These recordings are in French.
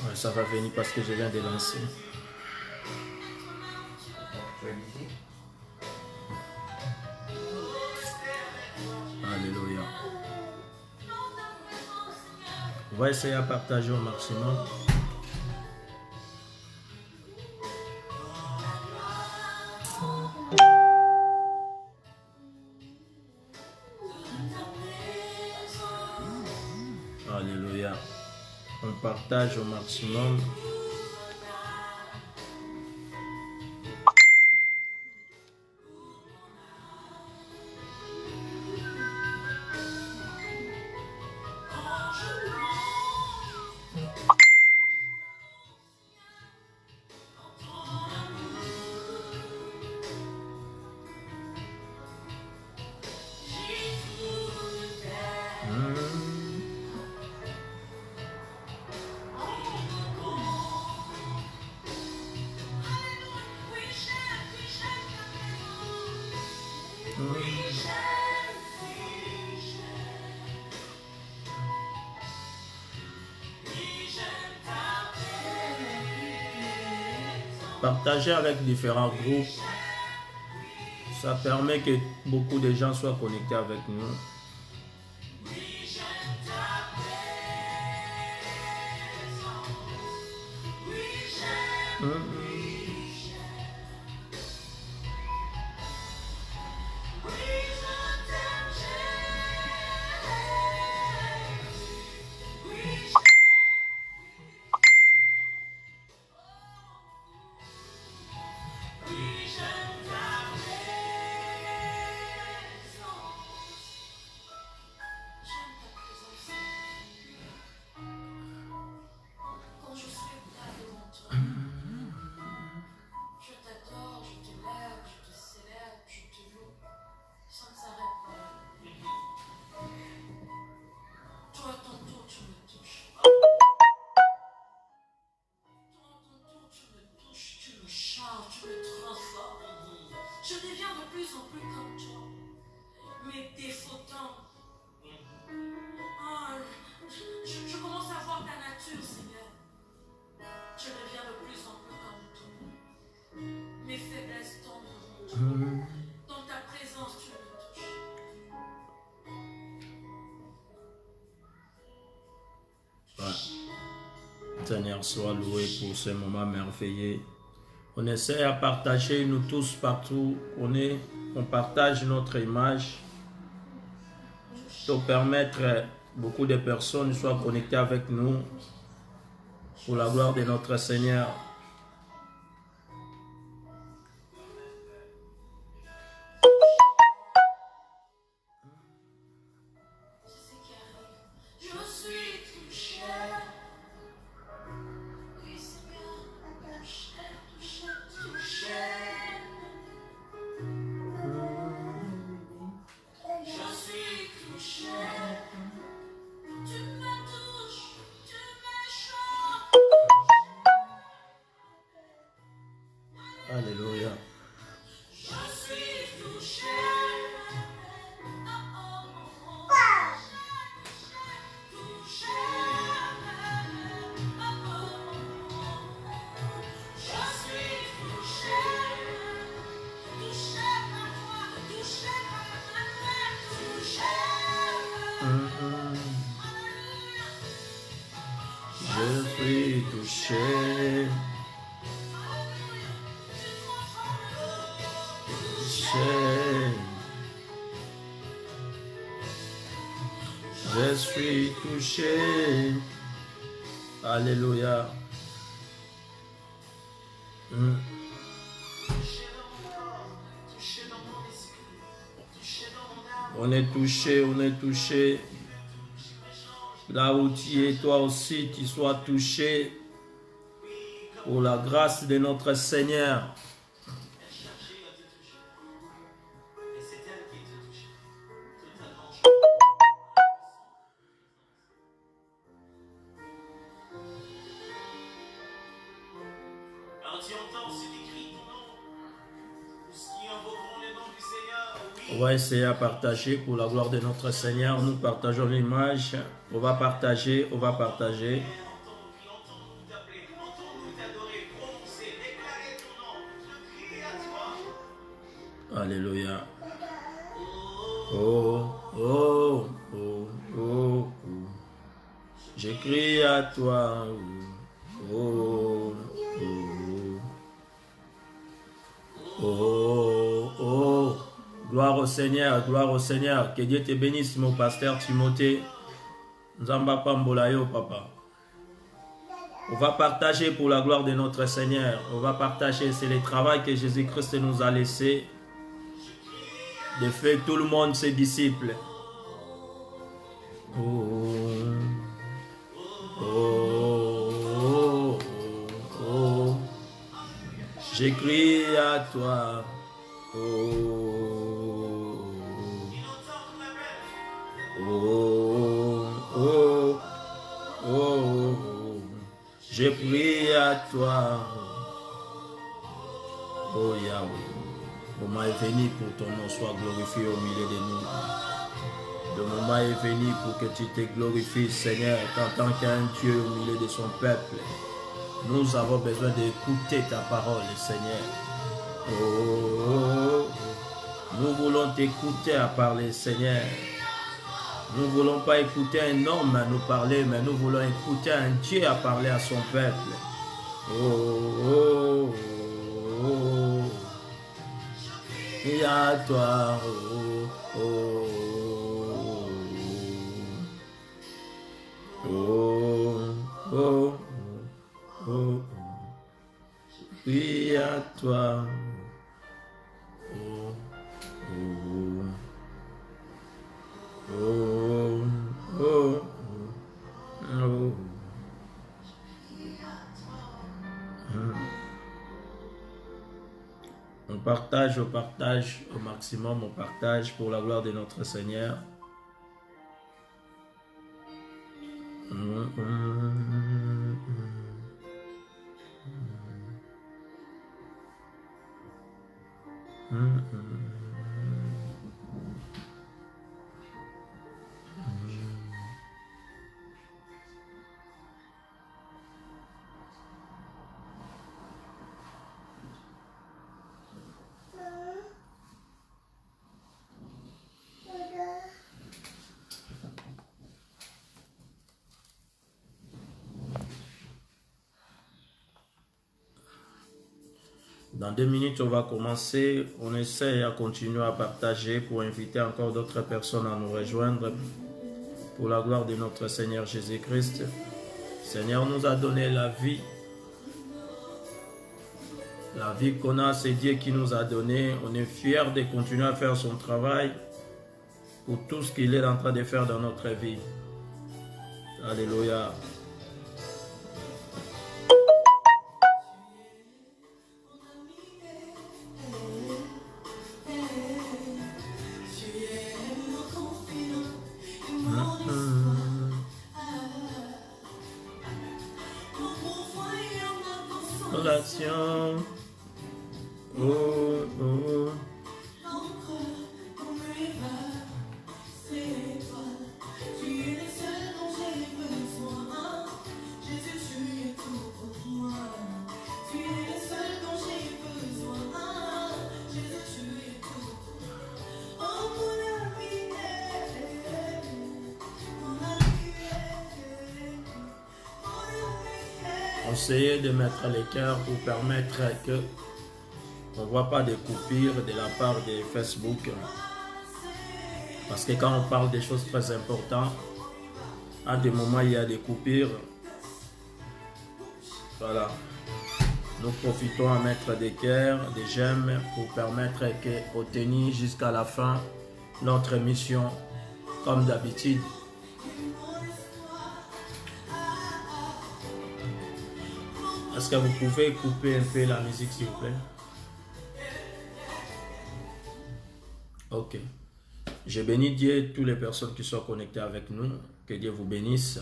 Ouais, ça va venir parce que je viens de lancer. Alléluia. On va essayer à partager au maximum. Alléluia. On partage au maximum. Partager avec différents groupes, ça permet que beaucoup de gens soient connectés avec nous. Seigneur soit loué pour ce moment merveilleux. On essaie à partager, nous tous, partout on est, on partage notre image pour permettre beaucoup de personnes soient connectées avec nous pour la gloire de notre Seigneur. Alléluia. Je suis touché. Je suis touché. Alléluia. On est touché, on est touché. Là où tu es, toi aussi, tu sois touché pour la grâce de notre Seigneur. On va essayer à partager pour la gloire de notre Seigneur. Nous partageons l'image. On va partager, on va partager. Alléluia. Oh, oh, oh, oh, oh. J'écris à toi. Oh, oh, oh, oh, oh. Gloire au Seigneur, gloire au Seigneur. Que Dieu te bénisse, mon pasteur Timothée. Nzamba Pambolayo, papa. On va partager pour la gloire de notre Seigneur. On va partager, c'est le travail que Jésus-Christ nous a laissé. De faire tout le monde ses disciples. Oh, oh, oh, oh, oh. J'écris à toi. Oh, oh, oh, oh, oh. Je prie à toi. Oh Yahweh. Le moment est venu pour ton nom soit glorifié au milieu de nous. Le moment est venu pour que tu te glorifies, Seigneur, en tant qu'un Dieu au milieu de son peuple. Nous avons besoin d'écouter ta parole, Seigneur. Oh, nous voulons t'écouter à parler, Seigneur. Nous ne voulons pas écouter un homme à nous parler, mais nous voulons écouter un Dieu à parler à son peuple. Oh, oh, oh. Et à toi, oh, oh, oh, oh, oh, oh. Oui, à toi, oh, oh, oh, oh, oh. On partage au maximum, on partage pour la gloire de notre Seigneur. Dans 2 minutes, on va commencer. On essaie à continuer à partager pour inviter encore d'autres personnes à nous rejoindre pour la gloire de notre Seigneur Jésus-Christ. Le Seigneur nous a donné la vie. La vie qu'on a, c'est Dieu qui nous a donné. On est fiers de continuer à faire son travail pour tout ce qu'il est en train de faire dans notre vie. Alléluia. Relation. Oh, oh. Essayez de mettre les cœurs pour permettre que on ne voit pas de coupures de la part de Facebook. Parce que quand on parle des choses très importantes, à des moments il y a des coupures. Voilà. Nous profitons à mettre des cœurs, des j'aime pour permettre que obtenir jusqu'à la fin notre mission comme d'habitude. Est-ce que vous pouvez couper un peu la musique s'il vous plaît? Ok. Je bénis Dieu et toutes les personnes qui sont connectées avec nous. Que Dieu vous bénisse.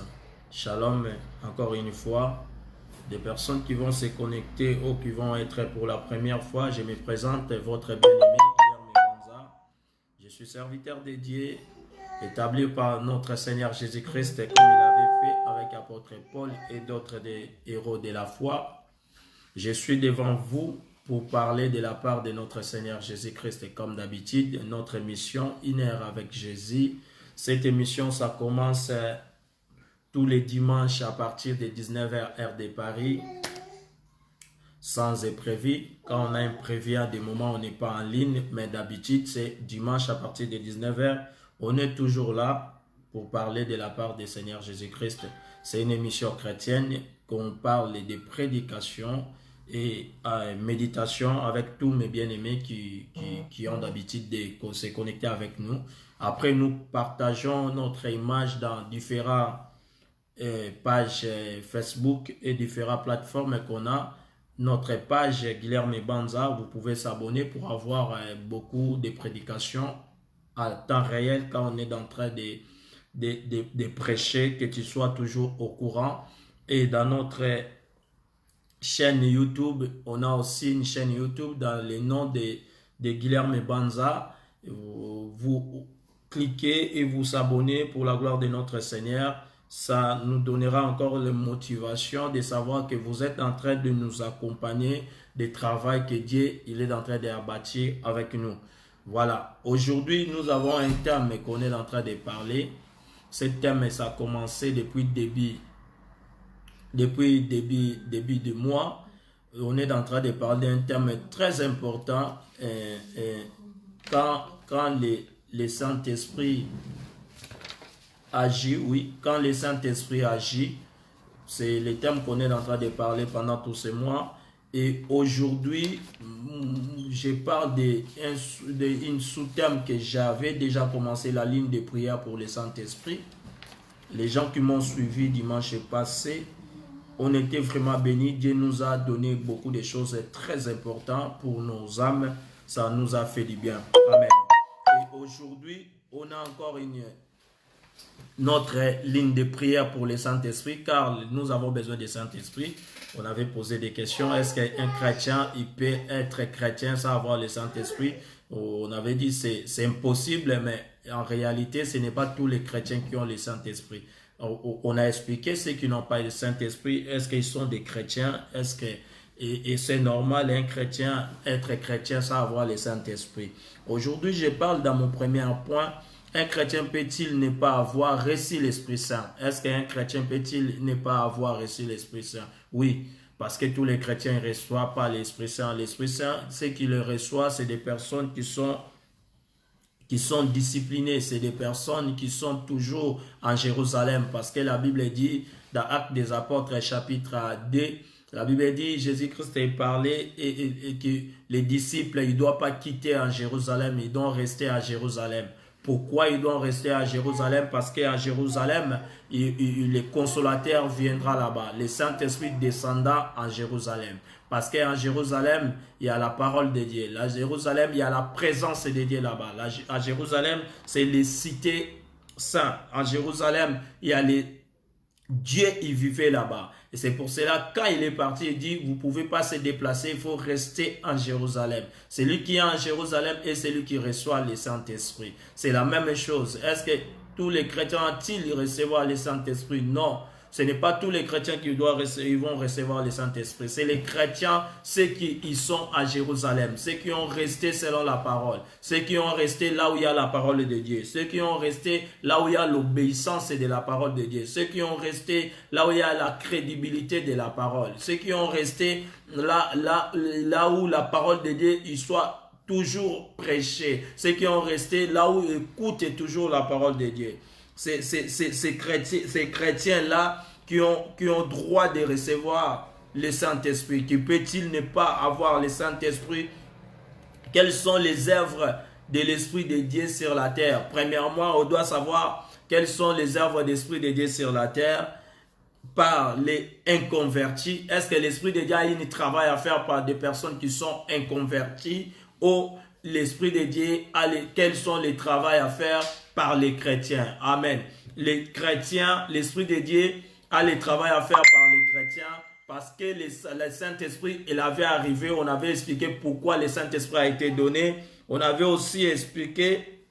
Shalom encore une fois. Des personnes qui vont se connecter ou qui vont être pour la première fois. Je me présente, votre bien-aimé Guillermo Banza. Je suis serviteur de Dieu, établi par notre Seigneur Jésus-Christ comme il avait fait avec l'apôtre Paul et d'autres des héros de la foi. Je suis devant vous pour parler de la part de notre Seigneur Jésus-Christ. Et comme d'habitude, notre émission Une heure avec Jésus. Cette émission, ça commence tous les dimanches à partir de 19h heure de Paris, sans imprévu. Quand on a imprévu, à des moments, on n'est pas en ligne, mais d'habitude, c'est dimanche à partir de 19h. On est toujours là pour parler de la part du Seigneur Jésus-Christ. C'est une émission chrétienne qu'on parle des prédications et méditation avec tous mes bien-aimés qui ont l'habitude de se connecter avec nous. Après, nous partageons notre image dans différentes pages Facebook et différentes plateformes qu'on a. Notre page Guilherme Banza, vous pouvez s'abonner pour avoir beaucoup de prédications à temps réel quand on est en train de prêcher, que tu sois toujours au courant. Et dans notre chaîne YouTube, on a aussi une chaîne YouTube dans le nom de Guilherme Banza. Vous cliquez et vous abonnez pour la gloire de notre Seigneur. Ça nous donnera encore la motivation de savoir que vous êtes en train de nous accompagner du travail que Dieu il est en train de bâtir avec nous. Voilà. Aujourd'hui, nous avons un thème qu'on est en train de parler. Ce thème, ça a commencé depuis début du mois. On est en train de parler d'un thème très important. Quand le Saint-Esprit agit, oui, quand le Saint-Esprit agit, c'est le thème qu'on est en train de parler pendant tous ces mois. Et aujourd'hui, je parle d'une sous-thème que j'avais déjà commencé la ligne de prière pour le Saint-Esprit. Les gens qui m'ont suivi dimanche passé, on était vraiment bénis. Dieu nous a donné beaucoup de choses très importantes pour nos âmes. Ça nous a fait du bien. Amen. Et aujourd'hui, on a encore notre ligne de prière pour le Saint-Esprit, car nous avons besoin du Saint-Esprit. On avait posé des questions. Est-ce qu'un chrétien, il peut être chrétien sans avoir le Saint-Esprit? On avait dit c'est impossible, mais en réalité, ce n'est pas tous les chrétiens qui ont le Saint-Esprit. On a expliqué ceux qui n'ont pas le Saint-Esprit. Est-ce qu'ils sont des chrétiens? Et c'est normal, un chrétien, être chrétien sans avoir le Saint-Esprit. Aujourd'hui, je parle dans mon premier point. Un chrétien peut-il ne pas avoir reçu l'Esprit Saint? Est-ce qu'un chrétien peut-il ne pas avoir reçu l'Esprit Saint? Oui, parce que tous les chrétiens ne reçoivent pas l'Esprit Saint. L'Esprit Saint, ceux qui le reçoivent, c'est des personnes qui sont disciplinées, c'est des personnes qui sont toujours en Jérusalem. Parce que la Bible dit, dans Actes des Apôtres, chapitre 2, la Bible dit, Jésus-Christ a parlé et que les disciples, ils ne doivent pas quitter en Jérusalem, ils doivent rester à Jérusalem. Pourquoi ils doivent rester à Jérusalem? Parce qu'à Jérusalem, le consolateur viendra là-bas. Le Saint-Esprit descendra en Jérusalem. Parce qu'en Jérusalem, il y a la parole de Dieu. À Jérusalem, il y a la présence de Dieu là-bas. À Jérusalem, c'est les cités saintes. En Jérusalem, il y a Dieu, il vivait là-bas. Et c'est pour cela, quand il est parti, il dit, vous ne pouvez pas se déplacer, il faut rester en Jérusalem. Celui qui est en Jérusalem est celui qui reçoit le Saint-Esprit. C'est la même chose. Est-ce que tous les chrétiens ont-ils recevoir le Saint-Esprit? Non. Ce n'est pas tous les chrétiens qui vont recevoir le Saint-Esprit. C'est les chrétiens, ceux qui y sont à Jérusalem, ceux qui ont resté selon la parole, ceux qui ont resté là où il y a la parole de Dieu, ceux qui ont resté là où il y a l'obéissance de la parole de Dieu, ceux qui ont resté là où il y a la crédibilité de la parole, ceux qui ont resté là où la parole de Dieu il soit toujours prêchée, ceux qui ont resté là où écoutent toujours la parole de Dieu. Ces chrétiens-là qui ont droit de recevoir le Saint-Esprit. Qui peut-il ne pas avoir le Saint-Esprit? Quelles sont les œuvres de l'Esprit de Dieu sur la terre? Premièrement, on doit savoir quelles sont les œuvres de l'Esprit de Dieu sur la terre par les inconvertis. Est-ce que l'Esprit de Dieu a un travail à faire par des personnes qui sont inconverties? Ou l'Esprit de Dieu quels sont les travaux à faire par les chrétiens? Amen. Les chrétiens, l'Esprit de Dieu a les travaux à faire par les chrétiens parce que le Saint-Esprit, il avait arrivé. On avait expliqué pourquoi le Saint-Esprit a été donné. On avait aussi expliqué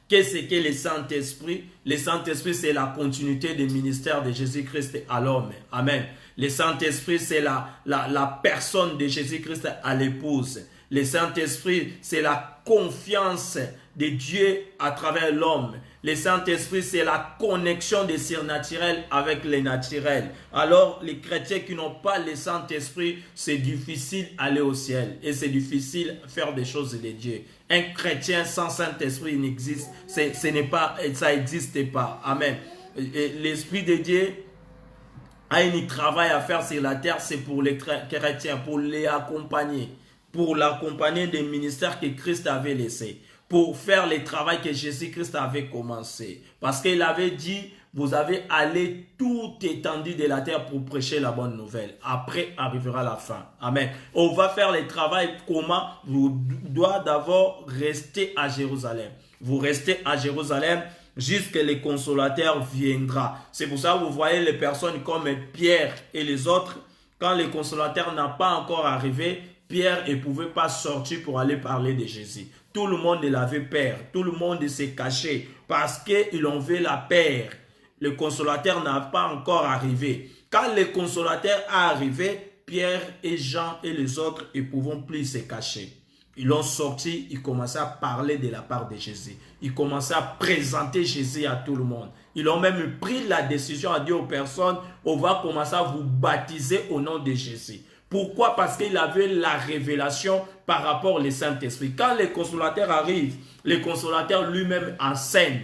Qu'est-ce que le Saint-Esprit? Le Saint-Esprit, c'est la continuité du ministère de Jésus-Christ à l'homme. Amen. Le Saint-Esprit, c'est la personne de Jésus-Christ à l'épouse. Le Saint-Esprit, c'est la confiance de Dieu à travers l'homme. Le Saint-Esprit, c'est la connexion des surnaturels avec les naturels. Alors, les chrétiens qui n'ont pas le Saint-Esprit, c'est difficile d'aller au ciel. Et c'est difficile de faire des choses de Dieu. Un chrétien sans Saint-Esprit n'existe. Ça n'existe pas. Amen. L'Esprit de Dieu a un travail à faire sur la terre, c'est pour les chrétiens, pour les accompagner. Pour l'accompagner des ministères que Christ avait laissés. Pour faire le travail que Jésus-Christ avait commencé. Parce qu'il avait dit, vous avez allé tout étendu de la terre pour prêcher la bonne nouvelle. Après arrivera la fin. Amen. On va faire le travail comment? Vous doit d'abord rester à Jérusalem. Vous restez à Jérusalem jusqu'à le consolateur viendra. C'est pour ça que vous voyez les personnes comme Pierre et les autres. Quand le consolateur n'a pas encore arrivé, Pierre ne pouvait pas sortir pour aller parler de Jésus. Tout le monde l'avait peur. Tout le monde s'est caché parce qu'ils ont vu la peur. Le consolateur n'a pas encore arrivé. Quand le consolateur est arrivé, Pierre et Jean et les autres ne pouvaient plus se cacher. Ils l'ont sorti, ils commençaient à parler de la part de Jésus. Ils commençaient à présenter Jésus à tout le monde. Ils ont même pris la décision à dire aux personnes, on va commencer à vous baptiser au nom de Jésus. Pourquoi? Parce qu'il avait la révélation par rapport au Saint-Esprit. Quand le consolateur arrive, le consolateur lui-même enseigne.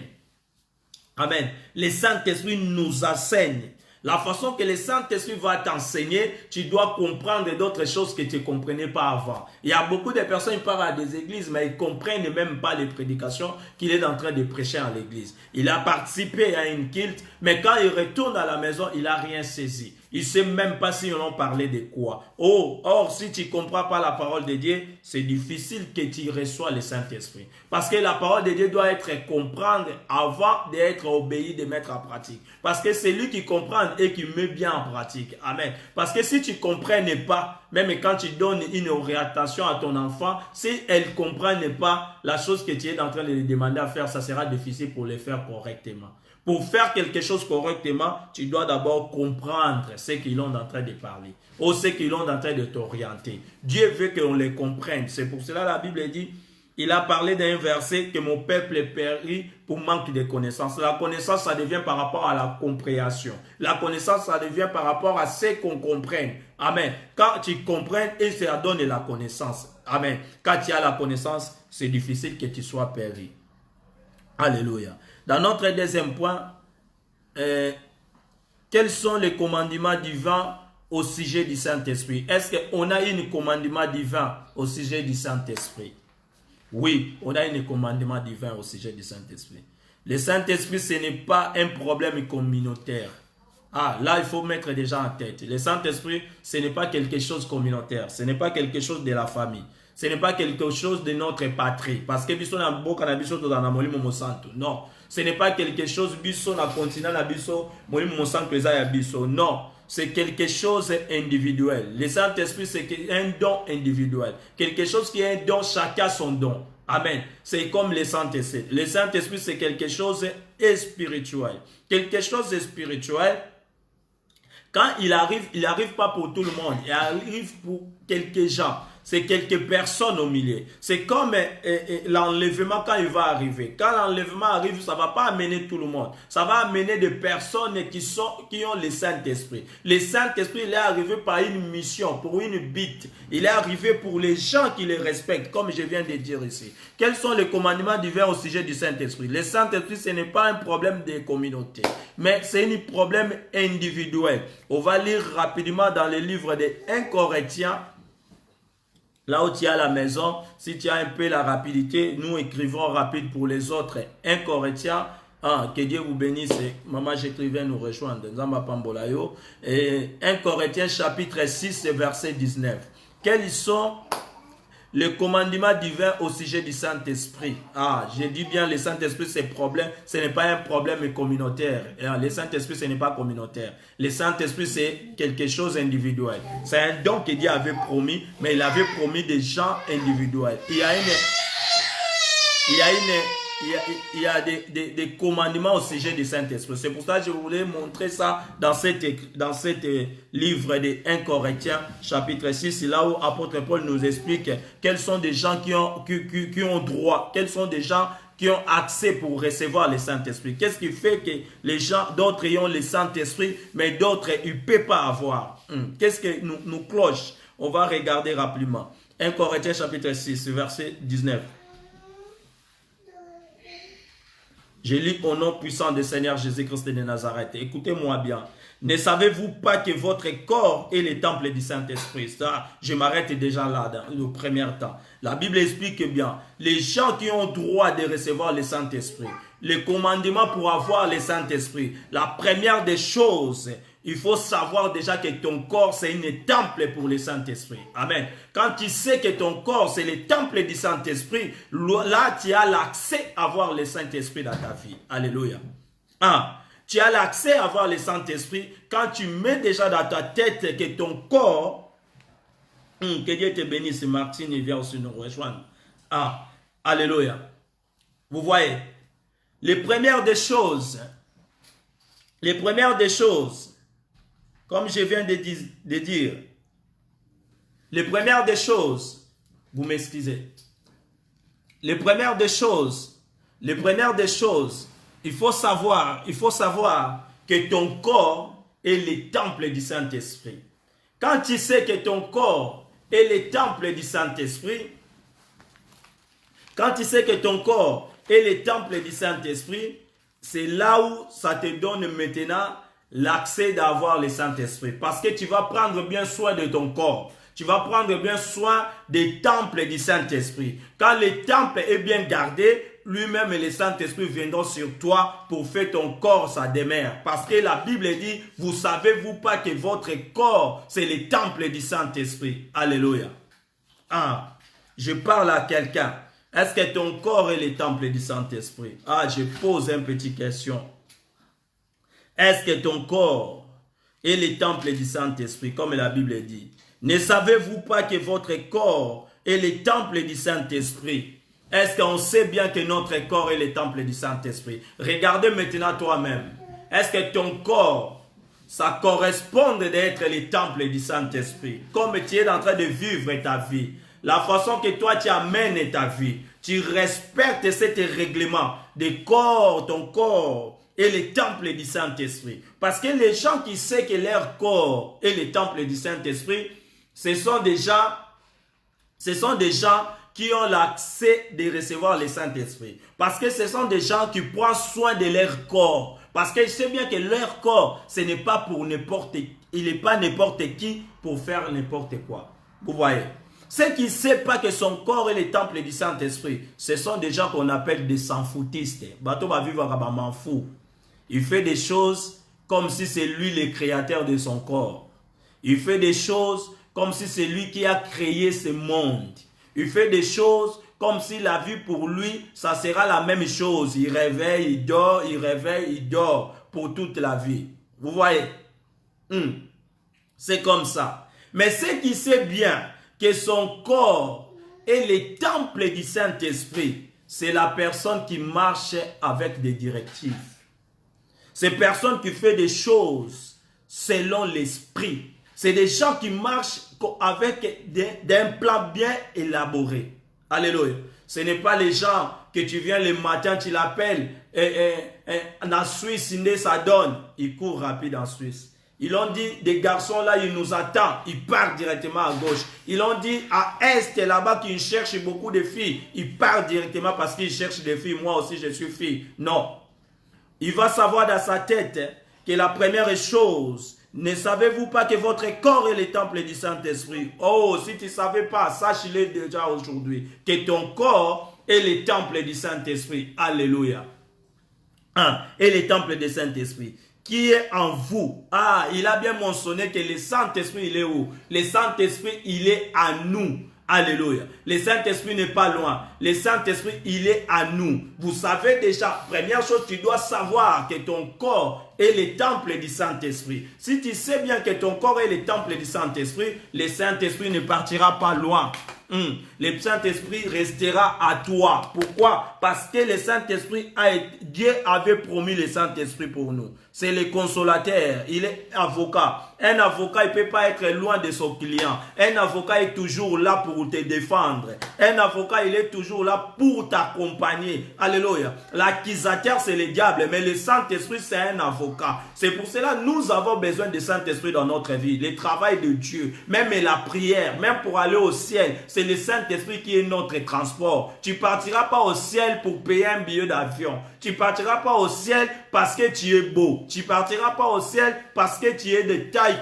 Amen. Le Saint-Esprit nous enseigne. La façon que le Saint-Esprit va t'enseigner, tu dois comprendre d'autres choses que tu ne comprenais pas avant. Il y a beaucoup de personnes qui parlent à des églises, mais ils ne comprennent même pas les prédications qu'il est en train de prêcher à l'église. Il a participé à une culte, mais quand il retourne à la maison, il n'a rien saisi. Il ne sait même pas si on en parlait de quoi. Or, si tu ne comprends pas la parole de Dieu, c'est difficile que tu reçois le Saint-Esprit. Parce que la parole de Dieu doit être comprendre avant d'être obéi, de mettre en pratique. Parce que c'est lui qui comprend et qui met bien en pratique. Amen. Parce que si tu ne comprends pas, même quand tu donnes une orientation à ton enfant, si elle ne comprend pas la chose que tu es en train de lui demander à faire, ça sera difficile pour le faire correctement. Pour faire quelque chose correctement, tu dois d'abord comprendre ce qu'ils ont en train de parler ou ce qu'ils ont en train de t'orienter. Dieu veut qu'on les comprenne. C'est pour cela que la Bible dit, il a parlé d'un verset que mon peuple périt pour manque de connaissance. La connaissance, ça devient par rapport à la compréhension. La connaissance, ça devient par rapport à ce qu'on comprenne. Amen. Quand tu comprends, et ça donne la connaissance. Amen. Quand tu as la connaissance, c'est difficile que tu sois péri. Alléluia. Dans notre deuxième point, quels sont les commandements divins au sujet du Saint-Esprit? Est-ce qu'on a un commandement divin au sujet du Saint-Esprit? Oui, on a un commandement divin au sujet du Saint-Esprit. Le Saint-Esprit, ce n'est pas un problème communautaire. Ah, là, il faut mettre déjà en tête. Le Saint-Esprit, ce n'est pas quelque chose communautaire. Ce n'est pas quelque chose de la famille. Ce n'est pas quelque chose de notre patrie. Parce que non. Ce n'est pas quelque chose biso na continent na biso molimo mosantu eza ya biso. Non, c'est quelque chose individuel. Le Saint-Esprit, c'est un don individuel. Quelque chose qui est un don, chacun son don. Amen. C'est comme le Saint-Esprit. Le Saint-Esprit, c'est quelque chose de spirituel. Quelque chose de spirituel. Quand il arrive pas pour tout le monde. Il arrive pour quelques gens. C'est quelques personnes au milieu. C'est comme l'enlèvement quand il va arriver. Quand l'enlèvement arrive, ça ne va pas amener tout le monde. Ça va amener des personnes qui ont le Saint-Esprit. Le Saint-Esprit, il est arrivé par une mission, pour une bite. Il est arrivé pour les gens qui le respectent, comme je viens de dire ici. Quels sont les commandements divins au sujet du Saint-Esprit? Le Saint-Esprit, ce n'est pas un problème de communauté, mais c'est un problème individuel. On va lire rapidement dans le livre de 1 Corinthiens. Là où tu es à la maison, si tu as un peu la rapidité, nous écrivons rapide pour les autres. 1 Corinthiens, que Dieu vous bénisse. Maman, j'écrivais nous rejoindre. Et 1 Corinthiens chapitre 6, verset 19. Quels sont les commandements divins au sujet du Saint-Esprit? Ah, j'ai dit bien, le Saint-Esprit, c'est problème. Ce n'est pas un problème communautaire. Le Saint-Esprit, ce n'est pas communautaire. Le Saint-Esprit, c'est quelque chose d'individuel. C'est un don que Dieu avait promis, mais il avait promis des gens individuels. Il y il y a des commandements au sujet du Saint-Esprit. C'est pour ça que je voulais montrer ça dans cet livre de 1 Corinthiens, chapitre 6. C'est là où apôtre Paul nous explique quels sont des gens qui ont droit, quels sont des gens qui ont accès pour recevoir le Saint-Esprit. Qu'est-ce qui fait que les gens, d'autres ont le Saint-Esprit, mais d'autres, ils ne peuvent pas avoir. Qu'est-ce que nous cloche? On va regarder rapidement. 1 Corinthiens chapitre 6, verset 19. Je lis au nom puissant du Seigneur Jésus-Christ de Nazareth. Écoutez-moi bien. Ne savez-vous pas que votre corps est le temple du Saint-Esprit? Ça, je m'arrête déjà là dans le premier temps. La Bible explique bien. Les gens qui ont droit de recevoir le Saint-Esprit, les commandements pour avoir le Saint-Esprit, la première des choses, il faut savoir déjà que ton corps, c'est un temple pour le Saint-Esprit. Amen. Quand tu sais que ton corps, c'est le temple du Saint-Esprit, là, tu as l'accès à avoir le Saint-Esprit dans ta vie. Alléluia. Tu as l'accès à avoir le Saint-Esprit quand tu mets déjà dans ta tête que ton corps, que Dieu te bénisse, Martine, il vient aussi nous rejoindre. Alléluia. Vous voyez, les premières des choses, comme je viens de dire, les premières des choses, vous m'excusez, les premières des choses, il faut savoir que ton corps est le temple du Saint-Esprit. Quand tu sais que ton corps est le temple du Saint-Esprit, c'est là où ça te donne maintenant l'accès d'avoir le Saint-Esprit. Parce que tu vas prendre bien soin de ton corps. Tu vas prendre bien soin des temples du Saint-Esprit. Quand le temple est bien gardé, lui-même et le Saint-Esprit viendront sur toi pour faire ton corps sa demeure. Parce que la Bible dit, vous savez-vous pas que votre corps, c'est le temple du Saint-Esprit. Alléluia. Je parle à quelqu'un. Est-ce que ton corps est le temple du Saint-Esprit? Je pose une petite question. Est-ce que ton corps est le temple du Saint-Esprit, comme la Bible dit? Ne savez-vous pas que votre corps est le temple du Saint-Esprit? Est-ce qu'on sait bien que notre corps est le temple du Saint-Esprit? Regardez maintenant toi-même. Est-ce que ton corps, ça correspond d'être le temple du Saint-Esprit? Comme tu es en train de vivre ta vie, la façon que toi tu amènes ta vie, tu respectes ces règlements de corps, ton corps est le temple du Saint-Esprit. Parce que les gens qui savent que leur corps est le temple du Saint-Esprit, ce sont des gens qui ont l'accès de recevoir le Saint-Esprit. Parce que ce sont des gens qui prennent soin de leur corps. Parce qu'ils savent bien que leur corps, ce n'est pas pour n'importe qui. Il n'est pas n'importe qui pour faire n'importe quoi. Vous voyez? Ceux qui ne savent pas que son corps est le temple du Saint-Esprit, ce sont des gens qu'on appelle des sans-foutistes. Bateau va vivre comme un fou. Il fait des choses comme si c'est lui le créateur de son corps. Il fait des choses comme si c'est lui qui a créé ce monde. Il fait des choses comme si la vie pour lui, ça sera la même chose. Il réveille, il dort, il réveille, il dort pour toute la vie. Vous voyez? C'est comme ça. Mais ce qui sait bien que son corps est le temple du Saint-Esprit, c'est la personne qui marche avec des directives. C'est la personne qui fait des choses selon l'esprit. C'est des gens qui marchent avec un plan bien élaboré. Alléluia. Ce n'est pas les gens que tu viens le matin, tu l'appelles. En Suisse, ça donne. Ils courent rapide en Suisse. Ils ont dit, des garçons là, ils nous attendent. Ils partent directement à gauche. Ils ont dit, à Est, là-bas, qu'ils cherchent beaucoup de filles. Ils partent directement parce qu'ils cherchent des filles. Moi aussi, je suis fille. Non. Il va savoir dans sa tête que la première chose, ne savez-vous pas que votre corps est le temple du Saint-Esprit? Oh, si tu ne savais pas, sache-le déjà aujourd'hui, que ton corps est le temple du Saint-Esprit. Alléluia. Et le temple du Saint-Esprit qui est en vous. Il a bien mentionné que le Saint-Esprit, il est où? Le Saint-Esprit, il est à nous. Alléluia. Le Saint-Esprit n'est pas loin. Le Saint-Esprit, il est à nous. Vous savez déjà, première chose, tu dois savoir que ton corps est le temple du Saint-Esprit. Si tu sais bien que ton corps est le temple du Saint-Esprit, le Saint-Esprit ne partira pas loin. Le Saint-Esprit restera à toi. Pourquoi? Parce que le Saint-Esprit, Dieu avait promis le Saint-Esprit pour nous. C'est le consolateur, il est avocat. Un avocat, il ne peut pas être loin de son client. Un avocat est toujours là pour te défendre. Un avocat, il est toujours là pour t'accompagner. Alléluia. L'accusateur, c'est le diable, mais le Saint-Esprit, c'est un avocat. C'est pour cela que nous avons besoin du Saint-Esprit dans notre vie. Le travail de Dieu, même la prière, même pour aller au ciel, c'est le Saint-Esprit qui est notre transport. Tu ne partiras pas au ciel pour payer un billet d'avion. Tu ne partiras pas au ciel parce que tu es beau. Tu ne partiras pas au ciel parce que tu es de taille,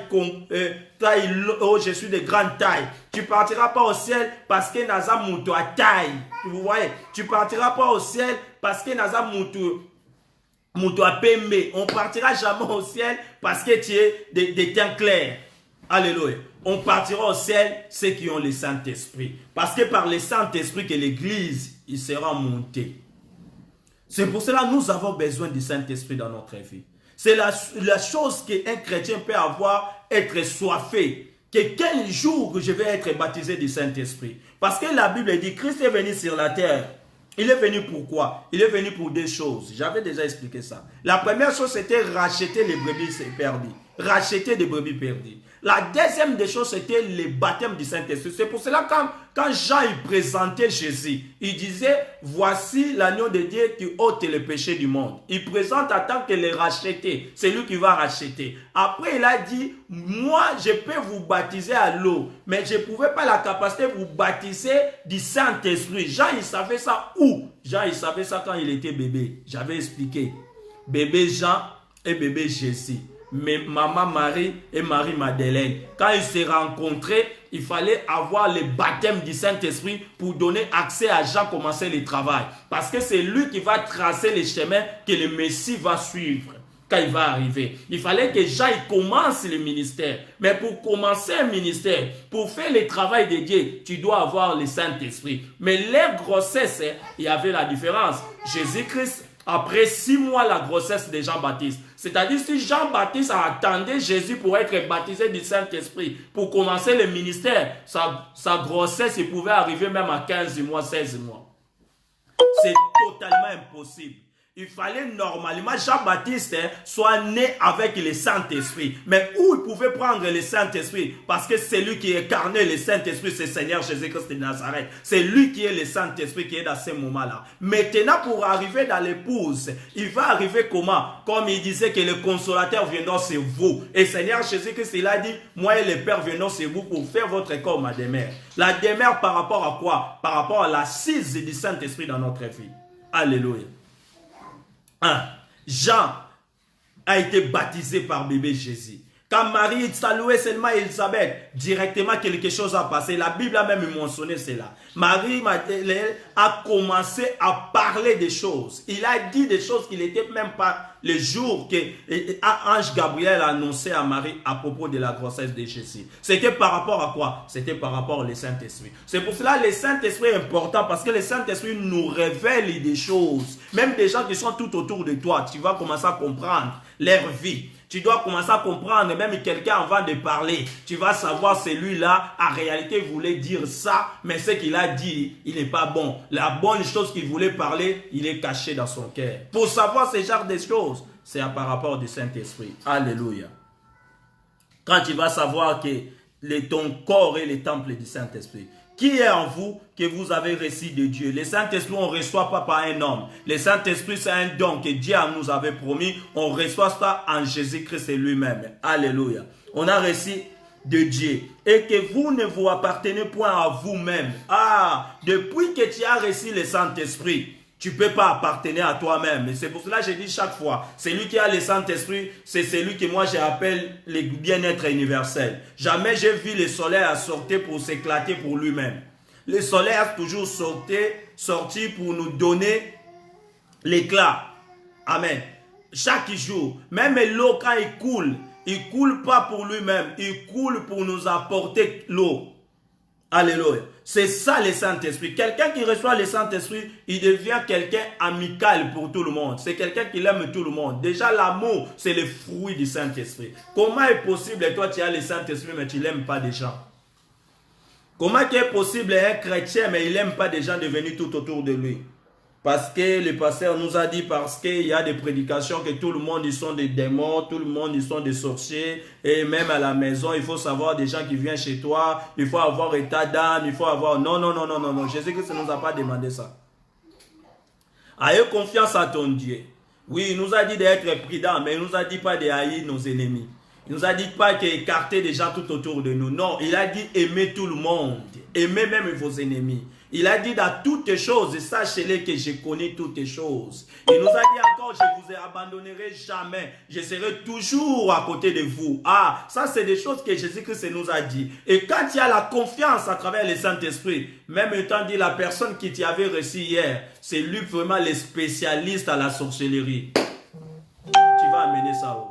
je suis de grande taille. Tu ne partiras pas au ciel parce que Naza Moutou a taille. Vous voyez, tu ne partiras pas au ciel parce que Naza Moutou a pémé. On ne partira jamais au ciel parce que tu es de teint clair. Alléluia. On partira au ciel ceux qui ont le Saint-Esprit. Parce que par le Saint-Esprit que l'Église il sera montée. C'est pour cela que nous avons besoin du Saint-Esprit dans notre vie. C'est la chose qu'un chrétien peut avoir, être soifé. Que quel jour que je vais être baptisé du Saint-Esprit. Parce que la Bible dit, Christ est venu sur la terre. Il est venu pour quoi? Il est venu pour deux choses. J'avais déjà expliqué ça. La première chose, c'était racheter les brebis perdues. Racheter des brebis perdues. La deuxième des choses, c'était le baptême du Saint-Esprit. C'est pour cela que quand Jean il présentait Jésus, il disait, voici l'agneau de Dieu qui ôte le péché du monde. Il présente en tant que le racheté. C'est lui qui va racheter. Après, il a dit, moi, je peux vous baptiser à l'eau, mais je ne pouvais pas la capacité de vous baptiser du Saint-Esprit. Jean, il savait ça où? Jean, il savait ça quand il était bébé. J'avais expliqué. Bébé Jean et bébé Jésus. Mais maman Marie et Marie-Madeleine, quand ils se rencontraient, il fallait avoir le baptême du Saint-Esprit pour donner accès à Jean commencer le travail. Parce que c'est lui qui va tracer les chemins que le Messie va suivre quand il va arriver. Il fallait que Jean il commence le ministère. Mais pour commencer un ministère, pour faire le travail de Dieu, tu dois avoir le Saint-Esprit. Mais leur grossesse, il y avait la différence. Jésus-Christ, après 6 mois, la grossesse de Jean-Baptiste. C'est-à-dire si Jean-Baptiste attendait Jésus pour être baptisé du Saint-Esprit, pour commencer le ministère, sa grossesse il pouvait arriver même à 15 mois, 16 mois. C'est totalement impossible. Il fallait normalement Jean-Baptiste soit né avec le Saint-Esprit. Mais où il pouvait prendre le Saint-Esprit? Parce que c'est lui qui incarnait le Saint-Esprit, c'est Seigneur Jésus-Christ de Nazareth. C'est lui qui est le Saint-Esprit qui est dans ce moment-là. Maintenant, pour arriver dans l'épouse, il va arriver comment? Comme il disait que le consolateur viendra sur vous. Et Seigneur Jésus-Christ, il a dit, moi et le Père viendront sur vous pour faire votre corps, ma demeure. La demeure par rapport à quoi? Par rapport à l'assise du Saint-Esprit dans notre vie. Alléluia. Jean a été baptisé par bébé Jésus. Quand Marie saluait seulement Elisabeth, directement quelque chose a passé. La Bible a même mentionné cela. Marie-Madeleine a commencé à parler des choses. Il a dit des choses qu'il n'était même pas le jour que l'ange Gabriel a annoncé à Marie à propos de la grossesse de Jésus. C'était par rapport à quoi? C'était par rapport au Saint-Esprit. C'est pour cela que le Saint-Esprit est important parce que le Saint-Esprit nous révèle des choses. Même des gens qui sont tout autour de toi, tu vas commencer à comprendre leur vie. Tu dois commencer à comprendre, même quelqu'un avant de parler, tu vas savoir celui-là, en réalité, voulait dire ça, mais ce qu'il a dit, il n'est pas bon. La bonne chose qu'il voulait parler, il est caché dans son cœur. Pour savoir ce genre de choses, c'est par rapport au Saint-Esprit. Alléluia. Quand tu vas savoir que ton corps est le temple du Saint-Esprit, qui est en vous que vous avez reçu de Dieu? Le Saint-Esprit, on ne reçoit pas par un homme. Le Saint-Esprit, c'est un don que Dieu nous avait promis. On reçoit ça en Jésus-Christ lui-même. Alléluia. On a reçu de Dieu. Et que vous ne vous appartenez point à vous-même. Depuis que tu as reçu le Saint-Esprit, tu ne peux pas appartenir à toi-même. Et c'est pour cela que je dis chaque fois, celui qui a le Saint-Esprit, c'est celui que moi j'appelle le bien-être universel. Jamais j'ai vu le soleil sortir pour s'éclater pour lui-même. Le soleil a toujours sorti pour nous donner l'éclat. Amen. Chaque jour, même l'eau quand il coule pas pour lui-même, il coule pour nous apporter l'eau. Alléluia. C'est ça le Saint-Esprit. Quelqu'un qui reçoit le Saint-Esprit, il devient quelqu'un amical pour tout le monde. C'est quelqu'un qui aime tout le monde. Déjà, l'amour, c'est le fruit du Saint-Esprit. Comment est possible, et toi tu as le Saint-Esprit, mais tu n'aimes pas des gens? Comment est possible un chrétien, mais il n'aime pas des gens devenus tout autour de lui? Parce que le pasteur nous a dit, parce qu'il y a des prédications que tout le monde ils sont des démons, tout le monde ils sont des sorciers, et même à la maison, il faut savoir des gens qui viennent chez toi, il faut avoir état d'âme, il faut avoir... Non, non, non, non, non, non, Jésus-Christ ne nous a pas demandé ça. Ayez confiance à ton Dieu. Oui, il nous a dit d'être prudent, mais il ne nous a dit pas de haïr nos ennemis. Il ne nous a dit pas d'écarter des gens tout autour de nous. Non, il a dit aimer tout le monde, aimer même vos ennemis. Il a dit dans toutes choses, sachez-les que je connais toutes choses. Il nous a dit encore, je vous abandonnerai jamais. Je serai toujours à côté de vous. Ah, ça c'est des choses que Jésus-Christ nous a dit. Et quand il y a la confiance à travers le Saint-Esprit, même étant dit la personne qui t'y avait reçu hier, c'est lui vraiment le spécialiste à la sorcellerie. Tu vas amener ça où?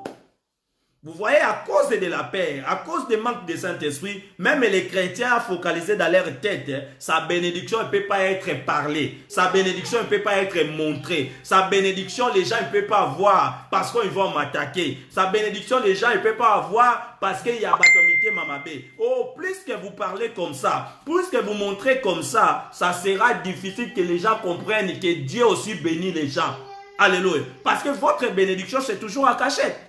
Vous voyez, à cause de la paix, à cause du manque de Saint-Esprit, même les chrétiens focalisés dans leur tête, sa bénédiction ne peut pas être parlée. Sa bénédiction ne peut pas être montrée. Sa bénédiction, les gens ne peuvent pas voir parce qu'ils vont m'attaquer. Sa bénédiction, les gens ne peuvent pas voir parce qu'il y a batomité mamabé. Oh, plus que vous parlez comme ça, plus que vous montrez comme ça sera difficile que les gens comprennent que Dieu aussi bénit les gens. Alléluia. Parce que votre bénédiction, c'est toujours en cachette.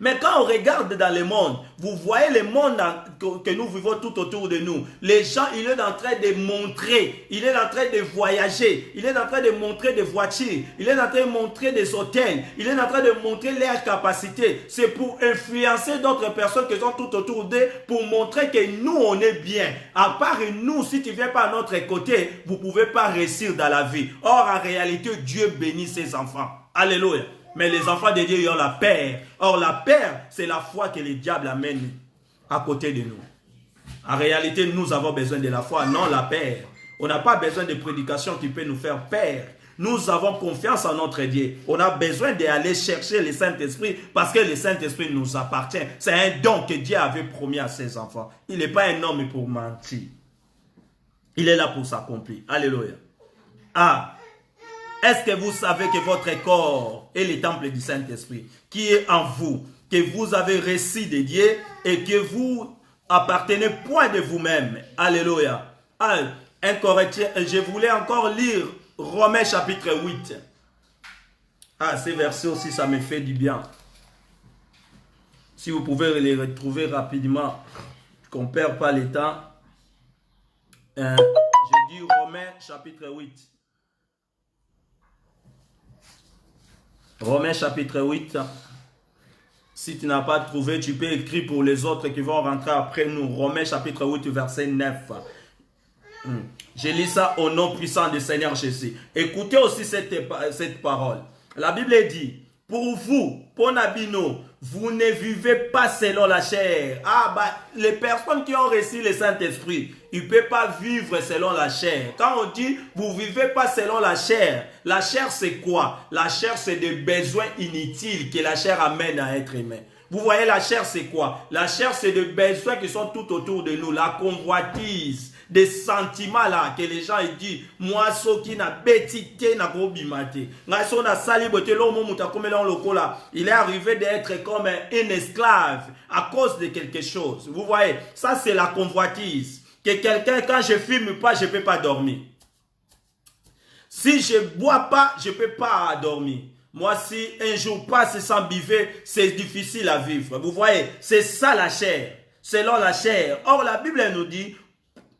Mais quand on regarde dans le monde, vous voyez le monde que nous vivons tout autour de nous. Les gens, il est en train de montrer, il est en train de voyager, il est en train de montrer des voitures, il est en train de montrer des hôtels, il est en train de montrer leurs capacités. C'est pour influencer d'autres personnes qui sont tout autour d'eux, pour montrer que nous, on est bien. À part nous, si tu ne viens pas à notre côté, vous ne pouvez pas réussir dans la vie. Or, en réalité, Dieu bénit ses enfants. Alléluia. Mais les enfants de Dieu, ils ont la paix. Or, la paix, c'est la foi que le diable amène à côté de nous. En réalité, nous avons besoin de la foi, non la paix. On n'a pas besoin de prédication qui peut nous faire peur. Nous avons confiance en notre Dieu. On a besoin d'aller chercher le Saint-Esprit parce que le Saint-Esprit nous appartient. C'est un don que Dieu avait promis à ses enfants. Il n'est pas un homme pour mentir. Il est là pour s'accomplir. Alléluia. Ah. Est-ce que vous savez que votre corps est le temple du Saint-Esprit qui est en vous, que vous avez reçu de Dieu et que vous appartenez point de vous-même? Alléluia. Un Corinthien, je voulais encore lire Romains chapitre 8. Ah, ces versets aussi, ça me fait du bien. Si vous pouvez les retrouver rapidement, qu'on ne perd pas le temps. J'ai dit Romains chapitre 8. Romains chapitre 8. Si tu n'as pas trouvé, tu peux écrire pour les autres qui vont rentrer après nous. Romains chapitre 8, verset 9. Je lis ça au nom puissant du Seigneur Jésus. Écoutez aussi cette parole. La Bible dit, pour vous, Ponabino, vous ne vivez pas selon la chair. Ah, les personnes qui ont reçu le Saint-Esprit, ils ne peuvent pas vivre selon la chair. Quand on dit, vous ne vivez pas selon la chair c'est quoi? La chair, c'est des besoins inutiles que la chair amène à être humain. Vous voyez, la chair, c'est quoi? La chair, c'est des besoins qui sont tout autour de nous. La convoitise, des sentiments là, que les gens ils disent, moi, ce qui n'a bétité, n'a pas bimate. Il est arrivé d'être comme un esclave à cause de quelque chose. Vous voyez, ça c'est la convoitise. Que quelqu'un, quand je ne fume pas, je ne peux pas dormir. Si je ne bois pas, je ne peux pas dormir. Moi, si un jour passe sans buvette, c'est difficile à vivre. Vous voyez, c'est ça la chair, selon la chair. Or, la Bible nous dit,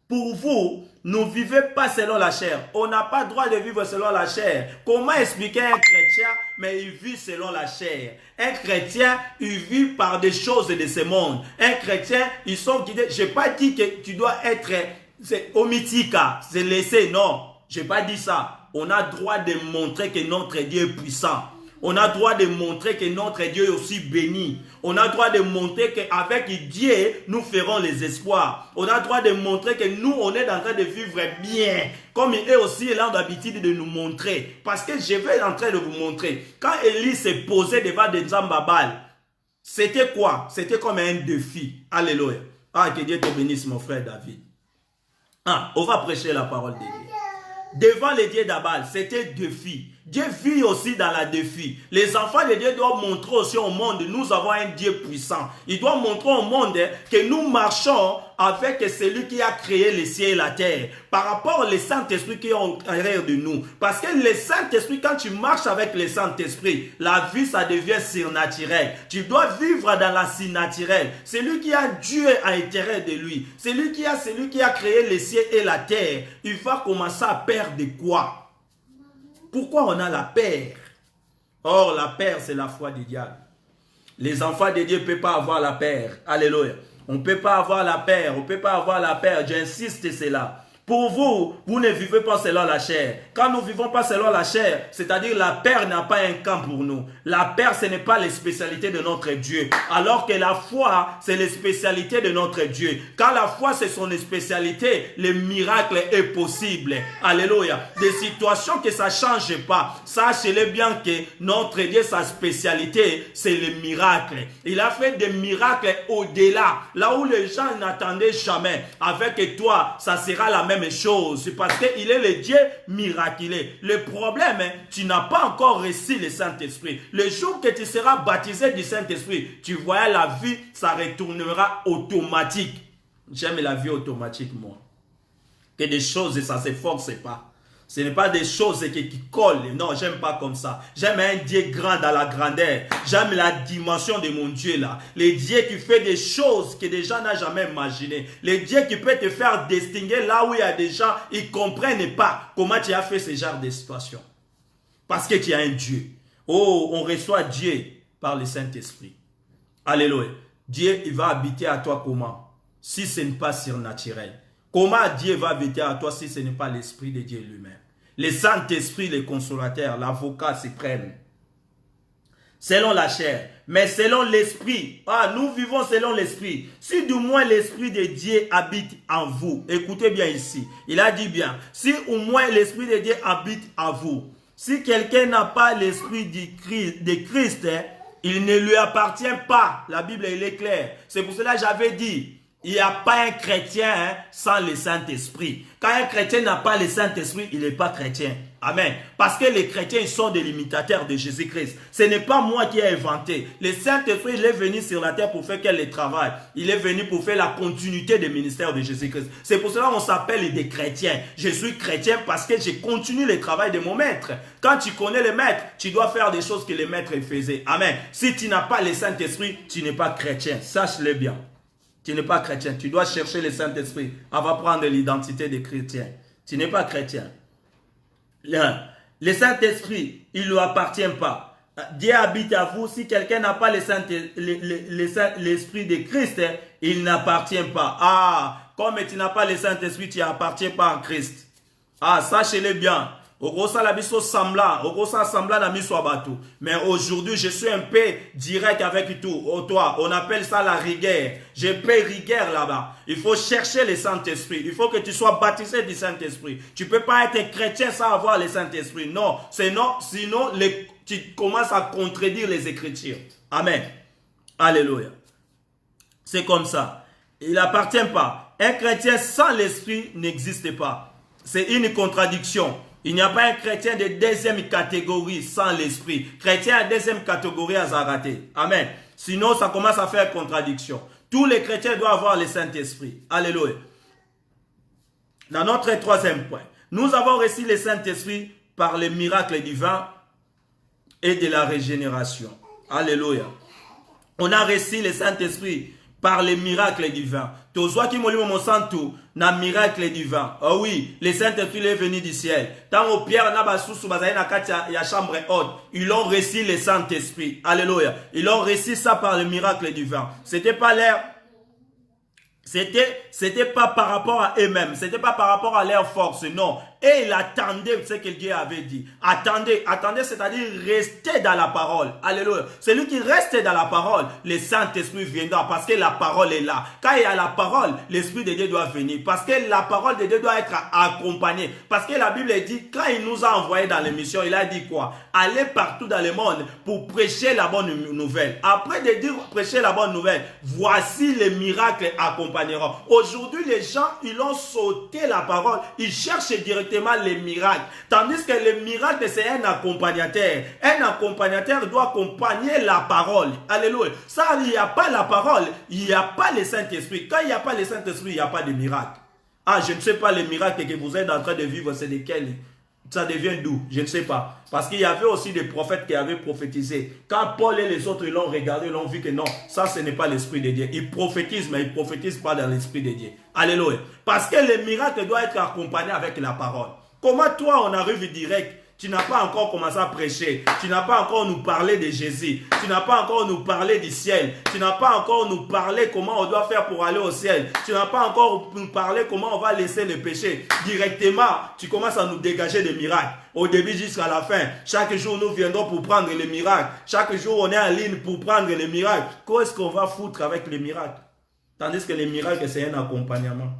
pour vous, ne vivez pas selon la chair. On n'a pas le droit de vivre selon la chair. Comment expliquer un chrétien, mais il vit selon la chair? Un chrétien, il vit par des choses de ce monde. Un chrétien, ils sont guidés. Je n'ai pas dit que tu dois être omitika, c'est laissé, non. Je n'ai pas dit ça. On a droit de montrer que notre Dieu est puissant. On a droit de montrer que notre Dieu est aussi béni. On a droit de montrer qu'avec Dieu, nous ferons les espoirs. On a droit de montrer que nous, on est en train de vivre bien. Comme eux aussi, ils ont l'habitude de nous montrer. Parce que je vais en train de vous montrer. Quand Élie s'est posé devant des Zambabal, c'était quoi? C'était comme un défi. Alléluia. Ah, que Dieu te bénisse, mon frère David. Ah, on va prêcher la parole de Dieu. Devant les dieux d'Abal, c'était défi. Dieu vit aussi dans la défi. Les enfants de Dieu doivent montrer aussi au monde, nous avons un Dieu puissant. Il doit montrer au monde que nous marchons avec celui qui a créé les cieux et la terre. Par rapport au Saint-Esprit qui est en arrière de nous. Parce que le Saint-Esprit, quand tu marches avec le Saint-Esprit, la vie, ça devient surnaturel. Tu dois vivre dans la surnaturelle. Celui qui a Dieu à l'intérieur de lui. Celui qui a créé les cieux et la terre. Il va commencer à perdre quoi? Pourquoi on a la peur? Or, la peur, c'est la foi du diable. Les enfants de Dieu ne peuvent pas avoir la peur. Alléluia. On ne peut pas avoir la peur. On ne peut pas avoir la peur. J'insiste, c'est là. Pour vous, vous ne vivez pas selon la chair. Quand nous ne vivons pas selon la chair, c'est-à-dire la peur n'a pas un camp pour nous. La peur, ce n'est pas les spécialités de notre Dieu. Alors que la foi, c'est les spécialités de notre Dieu. Quand la foi, c'est son spécialité, le miracle est possible. Alléluia. Des situations que ça ne change pas. Sachez-le bien que notre Dieu, sa spécialité, c'est le miracle. Il a fait des miracles au-delà. Là où les gens n'attendaient jamais. Avec toi, ça sera la même chose, parce qu'il est le Dieu miraculeux. Le problème, tu n'as pas encore reçu le Saint-Esprit. Le jour que tu seras baptisé du Saint-Esprit, tu vois la vie, ça retournera automatique. J'aime la vie automatique, moi. Que des choses, ça ne se force pas. Ce n'est pas des choses qui collent. Non, j'aime pas comme ça. J'aime un Dieu grand dans la grandeur. J'aime la dimension de mon Dieu là. Le Dieu qui fait des choses que des gens n'ont jamais imaginées. Le Dieu qui peut te faire distinguer là où il y a des gens, ils ne comprennent pas comment tu as fait ce genre de situation. Parce que tu as un Dieu. Oh, on reçoit Dieu par le Saint-Esprit. Alléluia. Dieu, il va habiter à toi comment? Si ce n'est pas surnaturel. Comment Dieu va habiter à toi si ce n'est pas l'Esprit de Dieu lui-même? Le Saint-Esprit, le consolateur, l'avocat suprême. Selon la chair, mais selon l'Esprit. Ah, nous vivons selon l'Esprit. Si du moins l'Esprit de Dieu habite en vous. Écoutez bien ici. Il a dit bien. Si au moins l'Esprit de Dieu habite en vous. Si quelqu'un n'a pas l'Esprit de Christ, il ne lui appartient pas. La Bible, elle est claire. C'est pour cela que j'avais dit. Il n'y a pas un chrétien sans le Saint-Esprit. Quand un chrétien n'a pas le Saint-Esprit, il n'est pas chrétien. Amen. Parce que les chrétiens, ils sont des limitateurs de Jésus-Christ. Ce n'est pas moi qui ai inventé. Le Saint-Esprit, il est venu sur la terre pour faire quel travail? Il est venu pour faire la continuité du ministère de Jésus-Christ. C'est pour cela qu'on s'appelle des chrétiens. Je suis chrétien parce que je continue le travail de mon maître. Quand tu connais le maître, tu dois faire des choses que le maître faisait. Amen. Si tu n'as pas le Saint-Esprit, tu n'es pas chrétien. Sache-le bien. Tu n'es pas chrétien. Tu dois chercher le Saint-Esprit. On va prendre l'identité des chrétiens. Tu n'es pas chrétien. Le Saint-Esprit, il ne lui appartient pas. Dieu habite à vous. Si quelqu'un n'a pas l'Esprit de Christ, il n'appartient pas. Ah, comme tu n'as pas le Saint-Esprit, tu n'appartiens pas en Christ. Ah, sachez-le bien. Mais aujourd'hui, je suis un peu direct avec toi. On appelle ça la rigueur. Je paie rigueur là-bas. Il faut chercher le Saint-Esprit. Il faut que tu sois baptisé du Saint-Esprit. Tu ne peux pas être chrétien sans avoir le Saint-Esprit. Non, sinon tu commences à contredire les Écritures. Amen. Alléluia. C'est comme ça. Il n'appartient pas. Un chrétien sans l'Esprit n'existe pas. C'est une contradiction. Il n'y a pas un chrétien de deuxième catégorie sans l'Esprit. Chrétien de deuxième catégorie à rater. Amen. Sinon, ça commence à faire contradiction. Tous les chrétiens doivent avoir le Saint-Esprit. Alléluia. Dans notre troisième point, nous avons reçu le Saint-Esprit par les miracles divins et de la régénération. Alléluia. On a reçu le Saint-Esprit par les miracles divins. Tozwa ki molimo monsantu na miracle divin. Oh oui, le Saint-Esprit est venu du ciel. Tant Pierre na basusu bazali na kati ya chambre haute, ils ont reçu le Saint-Esprit. Alléluia. Ils ont reçu ça par le miracle divin. C'était pas l'air. C'était pas par rapport à eux-mêmes. C'était pas par rapport à leur force. Non. et il attendait ce que Dieu avait dit. Attendez, c'est-à-dire rester dans la parole. Alléluia. Celui qui reste dans la parole, le Saint-Esprit viendra parce que la parole est là. Quand il y a la parole, l'Esprit de Dieu doit venir parce que la parole de Dieu doit être accompagnée. Parce que la Bible dit, quand il nous a envoyés dans les missions, il a dit quoi? Allez partout dans le monde pour prêcher la bonne nouvelle. Après de dire prêcher la bonne nouvelle, voici les miracles accompagneront. Aujourd'hui, les gens, ils ont sauté la parole. Ils cherchent directement les miracles. Tandis que le miracle, c'est un accompagnateur. Un accompagnateur doit accompagner la parole. Alléluia. Ça, il n'y a pas la parole, il n'y a pas le Saint-Esprit. Quand il n'y a pas le Saint-Esprit, il n'y a pas de miracle. Ah, je ne sais pas les miracles que vous êtes en train de vivre, c'est lesquels? Ça devient d'où? Je ne sais pas. Parce qu'il y avait aussi des prophètes qui avaient prophétisé. Quand Paul et les autres l'ont regardé, ils l'ont vu que non, ça ce n'est pas l'Esprit de Dieu. Ils prophétisent, mais ils ne prophétisent pas dans l'Esprit de Dieu. Alléluia. Parce que le miracle doit être accompagné avec la parole. Comment toi on arrive direct? Tu n'as pas encore commencé à prêcher. Tu n'as pas encore nous parlé de Jésus. Tu n'as pas encore nous parlé du ciel. Tu n'as pas encore nous parlé comment on doit faire pour aller au ciel. Tu n'as pas encore nous parlé comment on va laisser le péché. Directement, tu commences à nous dégager des miracles. Au début jusqu'à la fin. Chaque jour, nous viendrons pour prendre les miracles. Chaque jour, on est en ligne pour prendre les miracles. Qu'est-ce qu'on va foutre avec les miracles? Tandis que les miracles, c'est un accompagnement.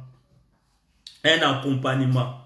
Un accompagnement.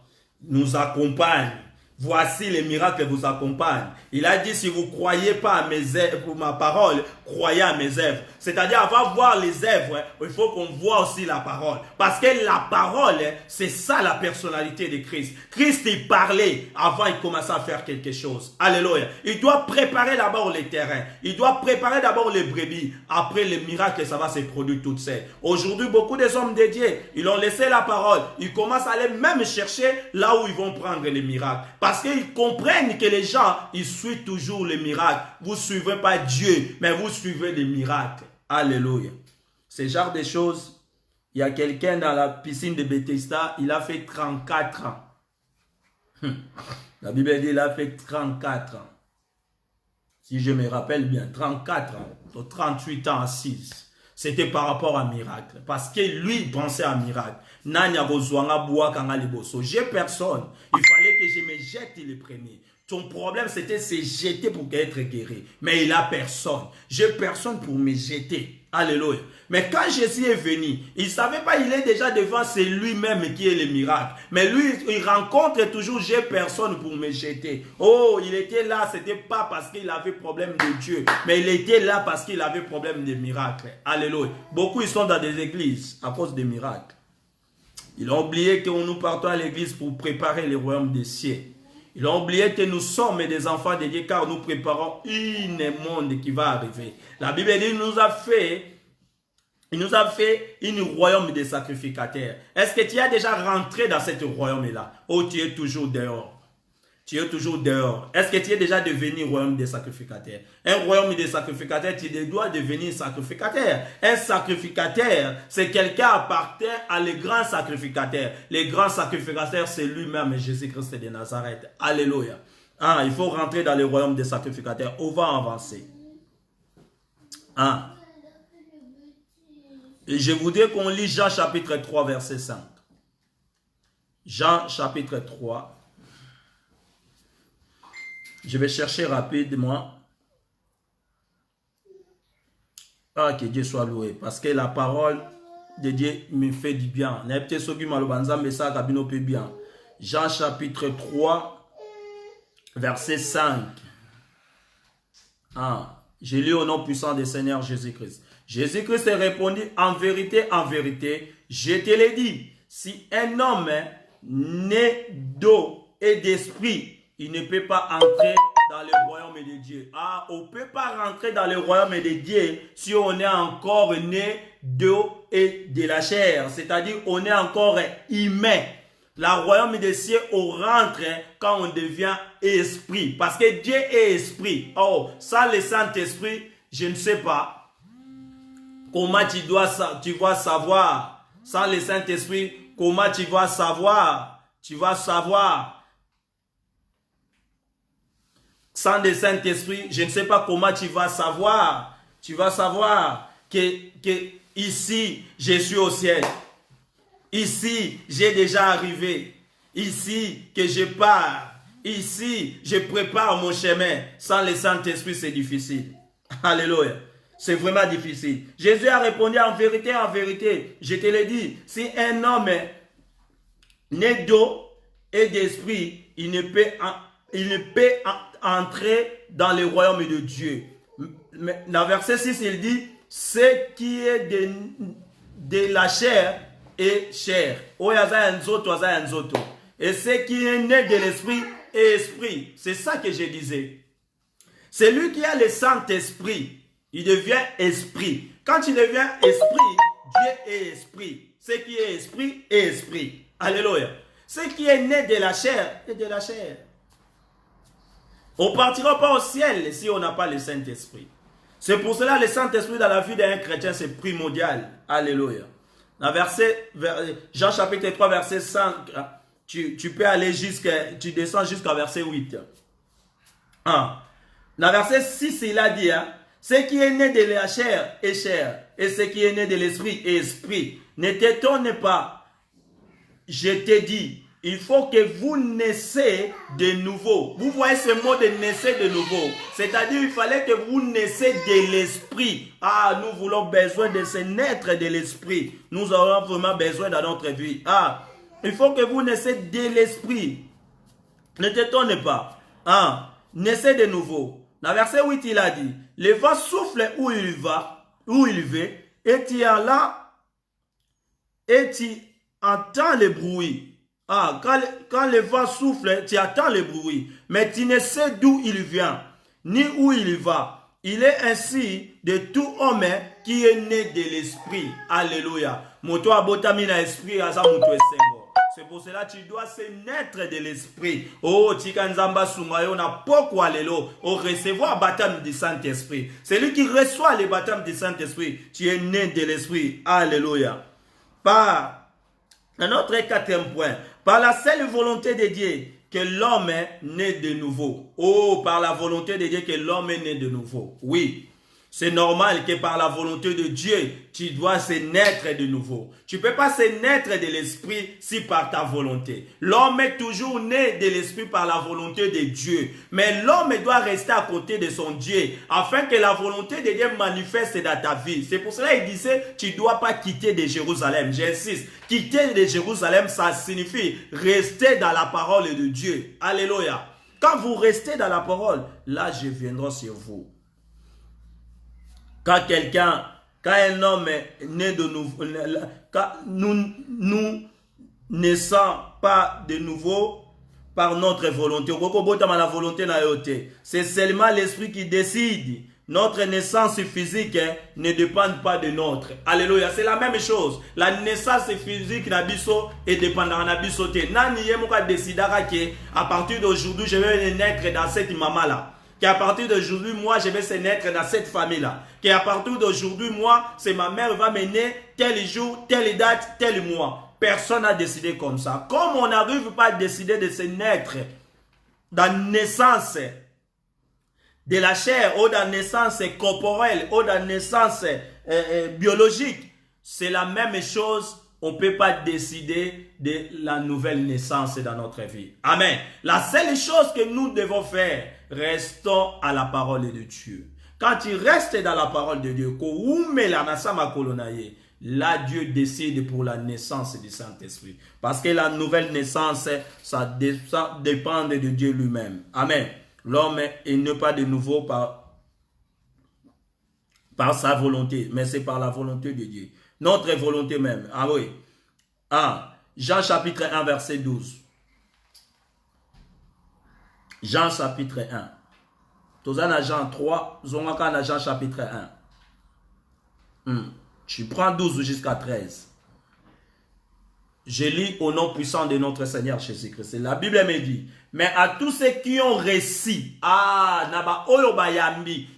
Nous accompagne. Voici les miracles vous accompagnent. Il a dit, si vous ne croyez pas à mes œuvres, pour ma parole, croyez à mes œuvres. C'est-à-dire, avant de voir les œuvres, il faut qu'on voit aussi la parole. Parce que la parole, c'est ça la personnalité de Christ. Christ, il parlait avant il commençait à faire quelque chose. Alléluia. Il doit préparer d'abord les terrains. Il doit préparer d'abord les brebis. Après, les miracles, ça va se produire toutes seules. Aujourd'hui, beaucoup des hommes de Dieu, ils ont laissé la parole. Ils commencent à aller même chercher là où ils vont prendre les miracles. Parce qu'ils comprennent que les gens, ils suivent toujours les miracles. Vous ne suivez pas Dieu, mais vous suivez les miracles. Alléluia. Ce genre de choses, il y a quelqu'un dans la piscine de Bethesda, il a fait 34 ans. La Bible dit qu'il a fait 34 ans. Si je me rappelle bien, 34 ans, 38 ans assis. C'était par rapport à un miracle. Parce que lui, il pensait à un miracle. J'ai personne. Il fallait que je me jette le premier. Ton problème, c'était se jeter pour être guéri. Mais il n'a personne. J'ai personne pour me jeter. Alléluia. Mais quand Jésus est venu, il ne savait pas, il est déjà devant, c'est lui-même qui est le miracle. Mais lui, il rencontre toujours, j'ai personne pour me jeter. Oh, il était là, ce n'était pas parce qu'il avait problème de Dieu, mais il était là parce qu'il avait problème de miracles. Alléluia. Beaucoup, ils sont dans des églises à cause des miracles. Ils ont oublié que nous partons à l'église pour préparer le royaume des cieux. Ils ont oublié que nous sommes des enfants de Dieu car nous préparons une monde qui va arriver. La Bible dit qu'il nous a fait un royaume de sacrificateurs. Est-ce que tu as déjà rentré dans ce royaume-là? Ou tu es toujours dehors? Tu es toujours dehors. Est-ce que tu es déjà devenu royaume des sacrificateurs? Un royaume des sacrificateurs, tu dois devenir sacrificateur. Un sacrificateur, c'est quelqu'un appartient à les grands sacrificateurs. Les grands sacrificateurs, c'est lui-même, Jésus-Christ de Nazareth. Alléluia. Ah, il faut rentrer dans le royaume des sacrificateurs. On va avancer. Ah. Et je voudrais qu'on lise Jean chapitre 3, verset 5. Jean chapitre 3. Je vais chercher rapidement. Ah, que Dieu soit loué. Parce que la parole de Dieu me fait du bien. Jean chapitre 3, verset 5. Ah, j'ai lu au nom puissant du Seigneur Jésus-Christ. Jésus-Christ répondit, en vérité, je te l'ai dit, si un homme né d'eau et d'esprit, il ne peut pas entrer dans le royaume de Dieu. Ah, on ne peut pas rentrer dans le royaume de Dieu si on est encore né d'eau et de la chair. C'est-à-dire, on est encore humain. Le royaume des cieux, on rentre quand on devient esprit. Parce que Dieu est esprit. Oh, sans le Saint-Esprit, je ne sais pas comment tu vas savoir. Sans le Saint-Esprit, comment tu vas savoir? Tu vas savoir. Sans le Saint-Esprit, je ne sais pas comment tu vas savoir. Tu vas savoir que ici, je suis au ciel. Ici, j'ai déjà arrivé. Ici que je pars. Ici, je prépare mon chemin. Sans le Saint-Esprit, c'est difficile. Alléluia. C'est vraiment difficile. Jésus a répondu en vérité, je te le dis, si un homme est né d'eau et d'esprit, il ne peut entrer dans le royaume de Dieu. Mais dans verset 6, il dit, ce qui est de la chair est chair. Et ce qui est né de l'esprit est esprit. C'est ça que je disais. Celui qui a le Saint-Esprit, il devient esprit. Quand il devient esprit, Dieu est esprit. Ce qui est esprit est esprit. Alléluia. Ce qui est né de la chair est de la chair. On ne partira pas au ciel si on n'a pas le Saint-Esprit. C'est pour cela que le Saint-Esprit dans la vie d'un chrétien, c'est primordial. Alléluia. Dans Jean chapitre 3, verset 5, tu peux aller tu descends jusqu'à verset 8. Dans verset 6, il a dit, ce qui est né de la chair est chair, et ce qui est né de l'esprit est esprit. Ne t'étonne pas, je t'ai dit, il faut que vous naissiez de nouveau. Vous voyez ce mot de naisser de nouveau. C'est-à-dire il fallait que vous naissiez de l'esprit. Nous voulons besoin de se naître de l'esprit. Nous aurons vraiment besoin dans notre vie. Il faut que vous naissiez de l'esprit. Ne t'étonne pas. Naissez de nouveau. Dans verset 8, il a dit, le vent souffle où il veut, et tu es là, et tu entends le bruit. Quand le vent souffle, tu attends le bruit, mais tu ne sais d'où il vient, ni où il va. Il est ainsi de tout homme qui est né de l'esprit. Alléluia. Moto abotami na esprit, asa moto esengo. C'est pour cela que tu dois se naître de l'esprit. Tikanzamba Sumayo na poko alelo. Recevoir le baptême du Saint-Esprit. Celui qui reçoit le baptême du Saint-Esprit, tu es né de l'esprit. Alléluia. Par notre quatrième point, par la seule volonté de Dieu, que l'homme est né de nouveau. Par la volonté de Dieu que l'homme est né de nouveau. Oui. C'est normal que par la volonté de Dieu, tu dois se naître de nouveau. Tu ne peux pas se naître de l'esprit si par ta volonté. L'homme est toujours né de l'esprit par la volonté de Dieu. Mais l'homme doit rester à côté de son Dieu afin que la volonté de Dieu manifeste dans ta vie. C'est pour cela qu'il disait, tu ne dois pas quitter de Jérusalem. J'insiste, quitter de Jérusalem, ça signifie rester dans la parole de Dieu. Alléluia. Quand vous restez dans la parole, là je viendrai sur vous. Quand un homme est né de nouveau, quand nous naissons pas de nouveau par notre volonté. C'est seulement l'esprit qui décide. Notre naissance physique ne dépend pas de notre. Alléluia. C'est la même chose. La naissance physique nabiso est dépendant nabiso te. Nani yemoka décidera que à partir d'aujourd'hui je vais naître dans cette maman là. Qu'à partir d'aujourd'hui, moi, je vais se naître dans cette famille-là. Qu'à partir d'aujourd'hui, moi, c'est ma mère va mener tel jour, telle date, tel mois. Personne n'a décidé comme ça. Comme on n'arrive pas à décider de se naître dans la naissance de la chair, ou dans la naissance corporelle, ou dans la naissance biologique, c'est la même chose. On ne peut pas décider de la nouvelle naissance dans notre vie. Amen. La seule chose que nous devons faire, restons à la parole de Dieu. Quand tu restes dans la parole de Dieu, là Dieu décide pour la naissance du Saint-Esprit. Parce que la nouvelle naissance, ça dépend de Dieu lui-même. Amen. L'homme n'est pas de nouveau par sa volonté, mais c'est par la volonté de Dieu. Notre volonté même. Ah oui. Jean chapitre 1 verset 12. Jean chapitre 1. Tozana Jean 3, Zongaka Jean chapitre 1. Tu prends 12 jusqu'à 13. Je lis au nom puissant de notre Seigneur Jésus-Christ. La Bible me dit, mais à tous ceux qui ont réussi,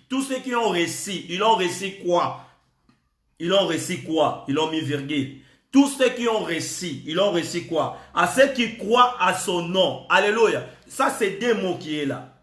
tous ceux qui ont réussi, ils ont réussi quoi? Ils ont réussi quoi? Ils ont mis virgule. Tous ceux qui ont réussi, ils ont réussi quoi? À ceux qui croient à son nom. Alléluia. Ça, c'est deux mots qui est là.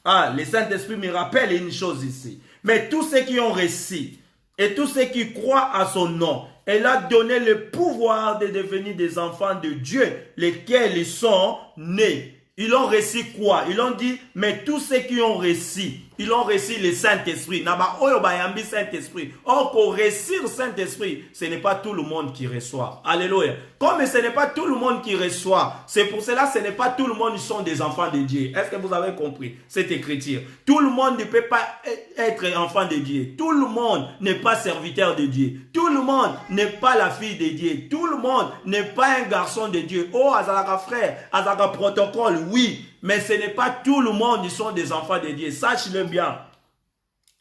Le Saint-Esprit me rappelle une chose ici. Mais tous ceux qui ont réussi, et tous ceux qui croient à son nom. Elle a donné le pouvoir de devenir des enfants de Dieu, lesquels ils sont nés. Ils ont reçu quoi? Ils ont dit, mais tous ceux qui ont reçu, ils ont reçu le Saint-Esprit. Naba oyo bayambi Saint-Esprit. Or, pour reçu le Saint-Esprit, ce n'est pas tout le monde qui reçoit. Alléluia. Comme ce n'est pas tout le monde qui reçoit, c'est pour cela que ce n'est pas tout le monde qui sont des enfants de Dieu. Est-ce que vous avez compris cette écriture? Tout le monde ne peut pas être enfant de Dieu. Tout le monde n'est pas serviteur de Dieu. Tout le monde n'est pas la fille de Dieu. Tout le monde n'est pas un garçon de Dieu. Oh, azalaka frère, azalaka protocole, oui. Mais ce n'est pas tout le monde qui sont des enfants de Dieu. Sache-le bien.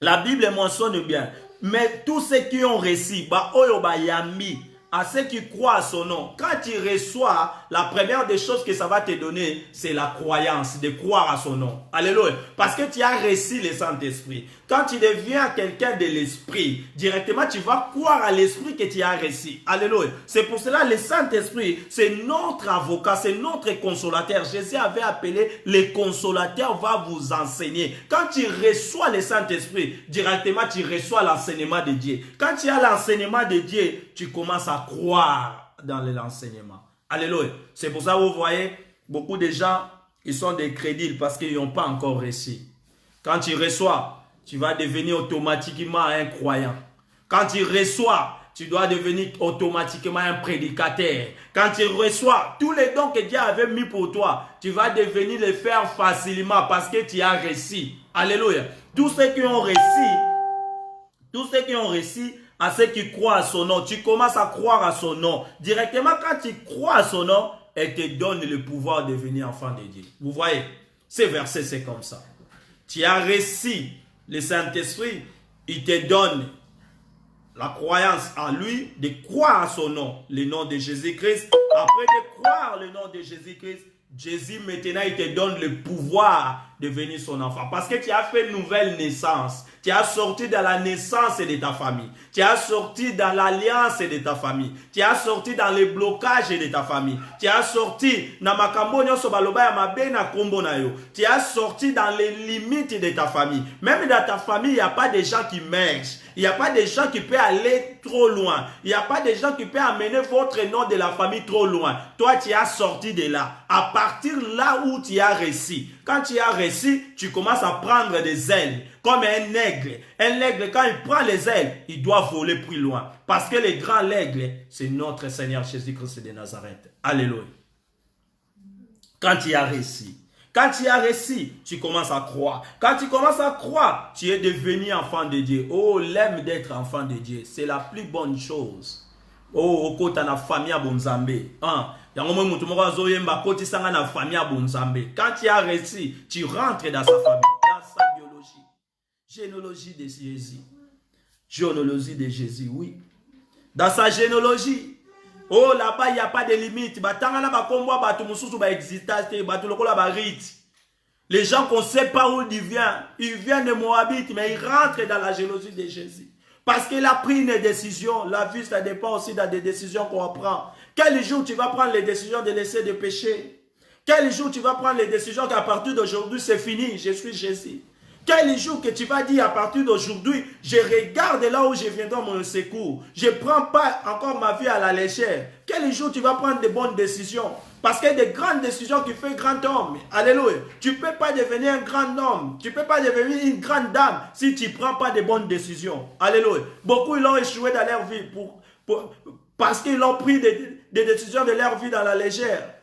La Bible mentionne bien. Mais tous ceux qui ont reçu, bah, oyo ba yami, à ceux qui croient à son nom, quand tu reçois, la première des choses que ça va te donner, c'est la croyance, de croire à son nom. Alléluia. Parce que tu as reçu le Saint-Esprit. Quand tu deviens quelqu'un de l'Esprit, directement tu vas croire à l'Esprit que tu as reçu. Alléluia. C'est pour cela le Saint-Esprit, c'est notre avocat, c'est notre consolateur. Jésus avait appelé le consolateur va vous enseigner. Quand tu reçois le Saint-Esprit, directement tu reçois l'enseignement de Dieu. Quand tu as l'enseignement de Dieu, tu commences à croire dans l'enseignement. Alléluia. C'est pour ça que vous voyez, beaucoup de gens, ils sont des crédiles parce qu'ils n'ont pas encore reçu. Quand tu reçois, tu vas devenir automatiquement un croyant. Quand tu reçois, tu dois devenir automatiquement un prédicateur. Quand tu reçois tous les dons que Dieu avait mis pour toi, tu vas devenir les faire facilement parce que tu as reçu. Alléluia. Tous ceux qui ont reçu, à ceux qui croient à son nom, tu commences à croire à son nom. Directement, quand tu crois à son nom, elle te donne le pouvoir de devenir enfant de Dieu. Vous voyez, ces versets, c'est comme ça. Tu as reçu le Saint-Esprit, il te donne la croyance en lui, de croire à son nom, le nom de Jésus-Christ. Après de croire le nom de Jésus-Christ, Jésus maintenant il te donne le pouvoir de devenir son enfant. Parce que tu as fait une nouvelle naissance. Tu as sorti dans la naissance de ta famille. Tu as sorti dans l'alliance de ta famille. Tu as sorti dans les blocages de ta famille. Tu as sorti dans Tu as sorti dans les limites de ta famille. Même dans ta famille, il n'y a pas de gens qui mergent. Il n'y a pas de gens qui peuvent aller trop loin. Il n'y a pas de gens qui peuvent amener votre nom de la famille trop loin. Toi, tu as sorti de là. À partir là où tu as reçu. Quand tu as reçu, tu commences à prendre des ailes. Comme un aigle. Un aigle, quand il prend les ailes, il doit voler plus loin. Parce que le grand aigle, c'est notre Seigneur Jésus-Christ de Nazareth. Alléluia. Quand tu as reçu. Quand tu as reçu, tu commences à croire. Quand tu commences à croire, tu es devenu enfant de Dieu. Oh, l'aime d'être enfant de Dieu. C'est la plus bonne chose. Oh, au côté de la famille à Bonzambé. Quand tu as reçu, tu rentres dans sa famille, dans sa biologie. Généalogie de Jésus. Généalogie de Jésus, oui. Dans sa généalogie. Oh, là-bas, il n'y a pas de limite. Les gens qu'on ne sait pas où il vient de Moabit, mais il rentre dans la généalogie de Jésus. Parce qu'il a pris une décision. La vie, ça dépend aussi des décisions qu'on prend. Quel jour tu vas prendre les décisions de laisser de pécher? Quel jour tu vas prendre les décisions qu'à partir d'aujourd'hui, c'est fini, je suis Jésus? Quel jour que tu vas dire à partir d'aujourd'hui, je regarde là où je viendrai mon secours. Je ne prends pas encore ma vie à la légère. Quel jour tu vas prendre de bonnes décisions? Parce qu'il y a des grandes décisions qui font grand homme. Alléluia. Tu ne peux pas devenir un grand homme. Tu ne peux pas devenir une grande dame si tu ne prends pas de bonnes décisions. Alléluia. Beaucoup ils ont échoué dans leur vie parce qu'ils ont pris des décisions de leur vie dans la légère.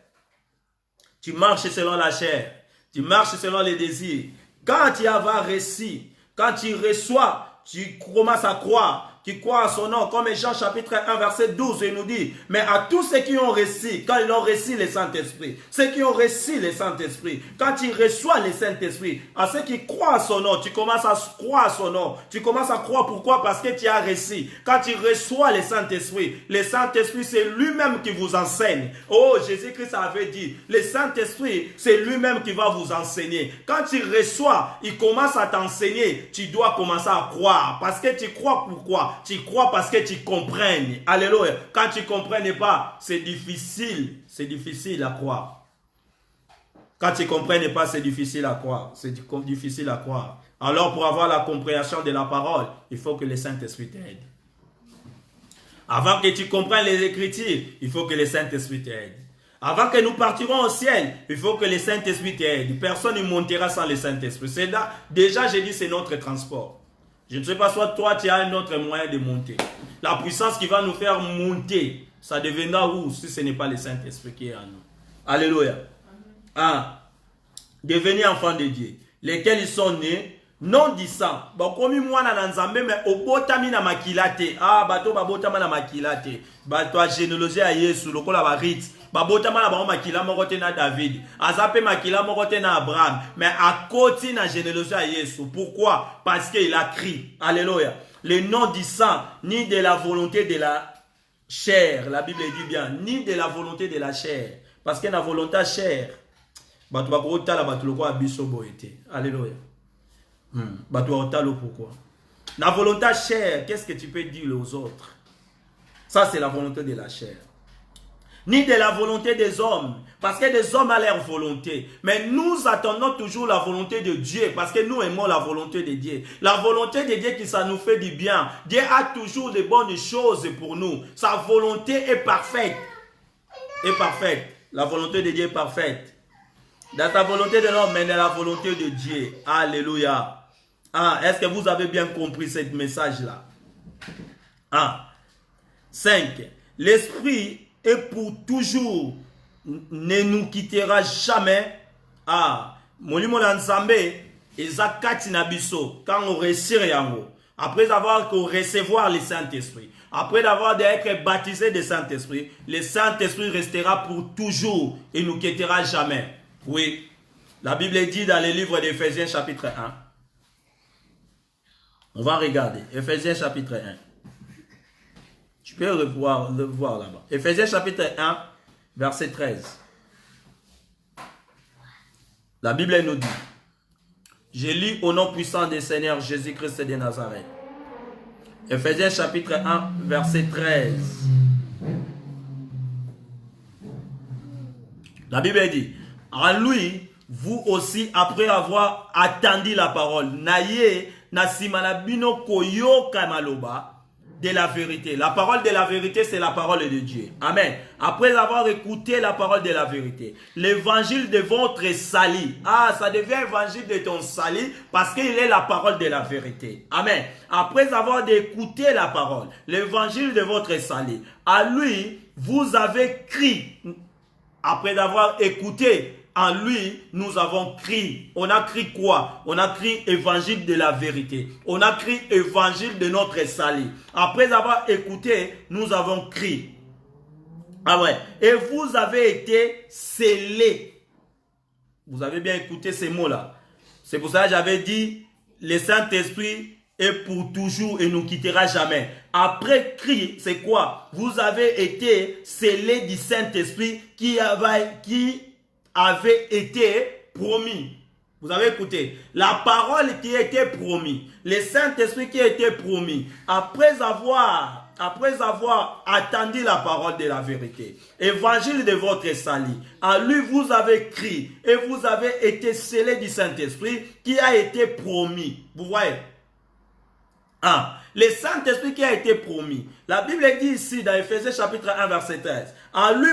Tu marches selon la chair. Tu marches selon les désirs. Quand tu as reçu, quand tu reçois, tu commences à croire. Tu crois à son nom, comme Jean chapitre 1 verset 12, il nous dit, mais à tous ceux qui ont reçu, quand ils ont reçu le Saint-Esprit, ceux qui ont reçu le Saint-Esprit, quand tu reçois le Saint-Esprit, à ceux qui croient à son nom, tu commences à croire à son nom, tu commences à croire, pourquoi? Parce que tu as reçu. Quand tu reçois le Saint-Esprit c'est lui-même qui vous enseigne. Oh, Jésus-Christ avait dit, le Saint-Esprit, c'est lui-même qui va vous enseigner. Quand tu reçois, il commence à t'enseigner, tu dois commencer à croire, parce que tu crois pourquoi? Tu crois parce que tu comprends. Alléluia. Quand tu ne comprends pas, c'est difficile. C'est difficile à croire. Quand tu ne comprends pas, c'est difficile à croire. C'est difficile à croire. Alors pour avoir la compréhension de la parole, il faut que le Saint-Esprit t'aide. Avant que tu comprennes les Écritures, il faut que le Saint-Esprit t'aide. Avant que nous partirons au ciel, il faut que le Saint-Esprit t'aide. Personne ne montera sans le Saint-Esprit. C'est là, déjà, j'ai dit, c'est notre transport. Je ne sais pas, soit toi, tu as un autre moyen de monter. La puissance qui va nous faire monter, ça deviendra où si ce n'est pas le Saint-Esprit qui est en nous. Alléluia. Ah, devenir enfants de Dieu, lesquels ils sont nés, non du sang. Bon, comme moi, na nzambe, mais au botami na makilate. Ah, bato ba botama na makilate. Bato a généalogie à Yesu, le kola ba rit. Ba botama na ba makila morote na David. Azape makila morote na Abraham. Mais à côté na généalogie à Yesu. Pourquoi? Parce qu'il a crié. Alléluia. Le nom du sang, ni de la volonté de la chair. La Bible dit bien, ni de la volonté de la chair. Parce que la volonté chair, bato ba kota la bato le ko abiso boete. Alléluia. Pourquoi? La volonté chair, qu'est-ce que tu peux dire aux autres? Ça, c'est la volonté de la chair. Ni de la volonté des hommes, parce que les hommes ont leur volonté. Mais nous attendons toujours la volonté de Dieu, parce que nous aimons la volonté de Dieu. La volonté de Dieu qui ça nous fait du bien. Dieu a toujours de bonnes choses pour nous. Sa volonté est parfaite. Est parfaite. La volonté de Dieu est parfaite. Dans ta volonté de l'homme, mais dans la volonté de Dieu. Alléluia. Ah, est-ce que vous avez bien compris ce message-là? 5. L'esprit est pour toujours, ne nous quittera jamais. Molimo Nzambe, ezakati nabiso, quand on réussit yango. Après avoir recevoir le Saint-Esprit, après avoir d'être baptisé de Saint-Esprit, le Saint-Esprit restera pour toujours et ne nous quittera jamais. Oui, la Bible dit dans le livre d'Éphésiens chapitre 1. On va regarder. Éphésiens chapitre 1. Tu peux le voir là-bas. Éphésiens chapitre 1, verset 13. La Bible nous dit, je lis au nom puissant du Seigneur Jésus-Christ de Nazareth. Éphésiens chapitre 1, verset 13. La Bible dit, en lui, vous aussi, après avoir attendu la parole, naïe, nasimanabino koyoka maloba, de la vérité. La parole de la vérité, c'est la parole de Dieu. Amen. Après avoir écouté la parole de la vérité, l'évangile de votre salut. Ça devient évangile de ton salut parce qu'il est la parole de la vérité. Amen. Après avoir écouté la parole, l'évangile de votre salut, à lui, vous avez crié. Après avoir écouté, en lui, nous avons crié. On a crié quoi? On a crié évangile de la vérité. On a crié évangile de notre salut. Après avoir écouté, nous avons crié. Ah ouais. Et vous avez été scellés. Vous avez bien écouté ces mots-là. C'est pour ça que j'avais dit, le Saint-Esprit est pour toujours et ne nous quittera jamais. Après cri, c'est quoi? Vous avez été scellés du Saint-Esprit qui avait été promis. Vous avez écouté. La parole qui a été promise. Le Saint-Esprit qui a été promis. Après avoir attendu la parole de la vérité. Évangile de votre salut. En lui vous avez crié. Et vous avez été scellés du Saint-Esprit qui a été promis. Vous voyez? Le Saint-Esprit qui a été promis. La Bible dit ici dans Éphésiens chapitre 1 verset 13. En lui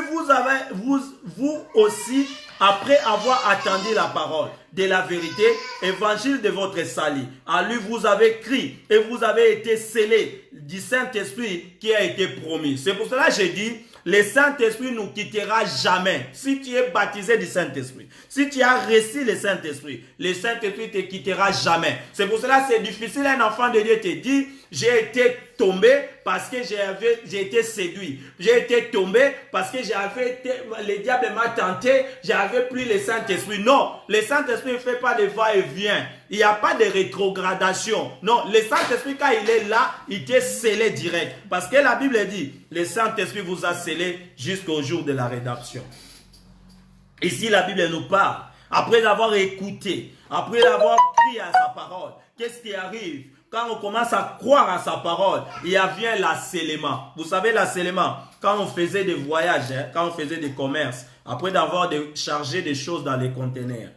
vous aussi, après avoir attendu la parole de la vérité, évangile de votre salut. En lui vous avez crié et vous avez été scellés du Saint-Esprit qui a été promis. C'est pour cela que j'ai dit, le Saint-Esprit ne nous quittera jamais. Si tu es baptisé du Saint-Esprit, si tu as reçu le Saint-Esprit ne te quittera jamais. C'est pour cela que c'est difficile. Un enfant de Dieu te dit, j'ai été tombé parce que j'ai été séduit. J'ai été tombé parce que le diable m'a tenté, j'avais pris le Saint-Esprit. Non, le Saint-Esprit ne fait pas de va-et-vient. Il n'y a pas de rétrogradation. Non, le Saint-Esprit, quand il est là, il t'est scellé direct. Parce que la Bible dit, le Saint-Esprit vous a scellé jusqu'au jour de la rédemption. Ici, la Bible nous parle. Après avoir écouté, après avoir crié à sa parole, qu'est-ce qui arrive? Quand on commence à croire à sa parole, il y a bien l'assellement. Vous savez l'assellement, quand on faisait des voyages, quand on faisait des commerces, après d'avoir chargé des choses dans les conteneurs.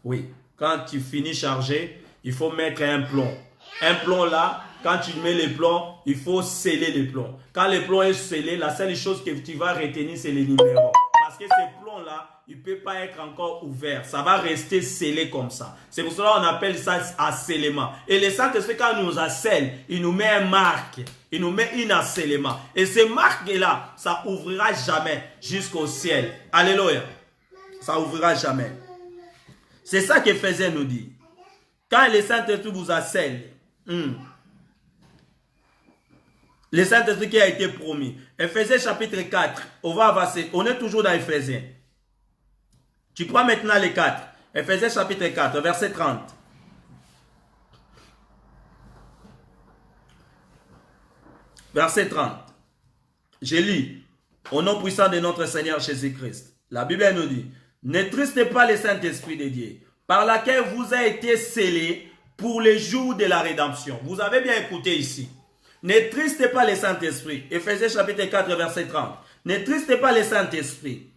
Oui, quand tu finis charger, il faut mettre un plomb. Un plomb là, quand tu mets les plombs, il faut sceller les plombs. Quand le plomb est scellé, la seule chose que tu vas retenir, c'est les numéros. Parce que ces plombs-là, il ne peut pas être encore ouvert. Ça va rester scellé comme ça. C'est pour cela qu'on appelle ça ascellement. Et le Saint-Esprit, quand il nous accelle, il nous met un marque. Il nous met un ascellement. Et ces marques-là, ça ouvrira jamais jusqu'au ciel. Alléluia. Ça ouvrira jamais. C'est ça que faisait nous dire. Quand le Saint-Esprit vous accelle, le Saint-Esprit qui a été promis. Éphésiens chapitre 4. On va avancer. On est toujours dans Éphésiens. Tu prends maintenant les 4. Éphésiens chapitre 4, verset 30. Verset 30. Je lis. Au nom puissant de notre Seigneur Jésus-Christ. La Bible nous dit, ne tristez pas le Saint-Esprit de Dieu, par laquelle vous a été scellé pour les jours de la rédemption. Vous avez bien écouté ici. Ne tristez pas le Saint-Esprit. Éphésiens chapitre 4, verset 30. Ne tristez pas le Saint-Esprit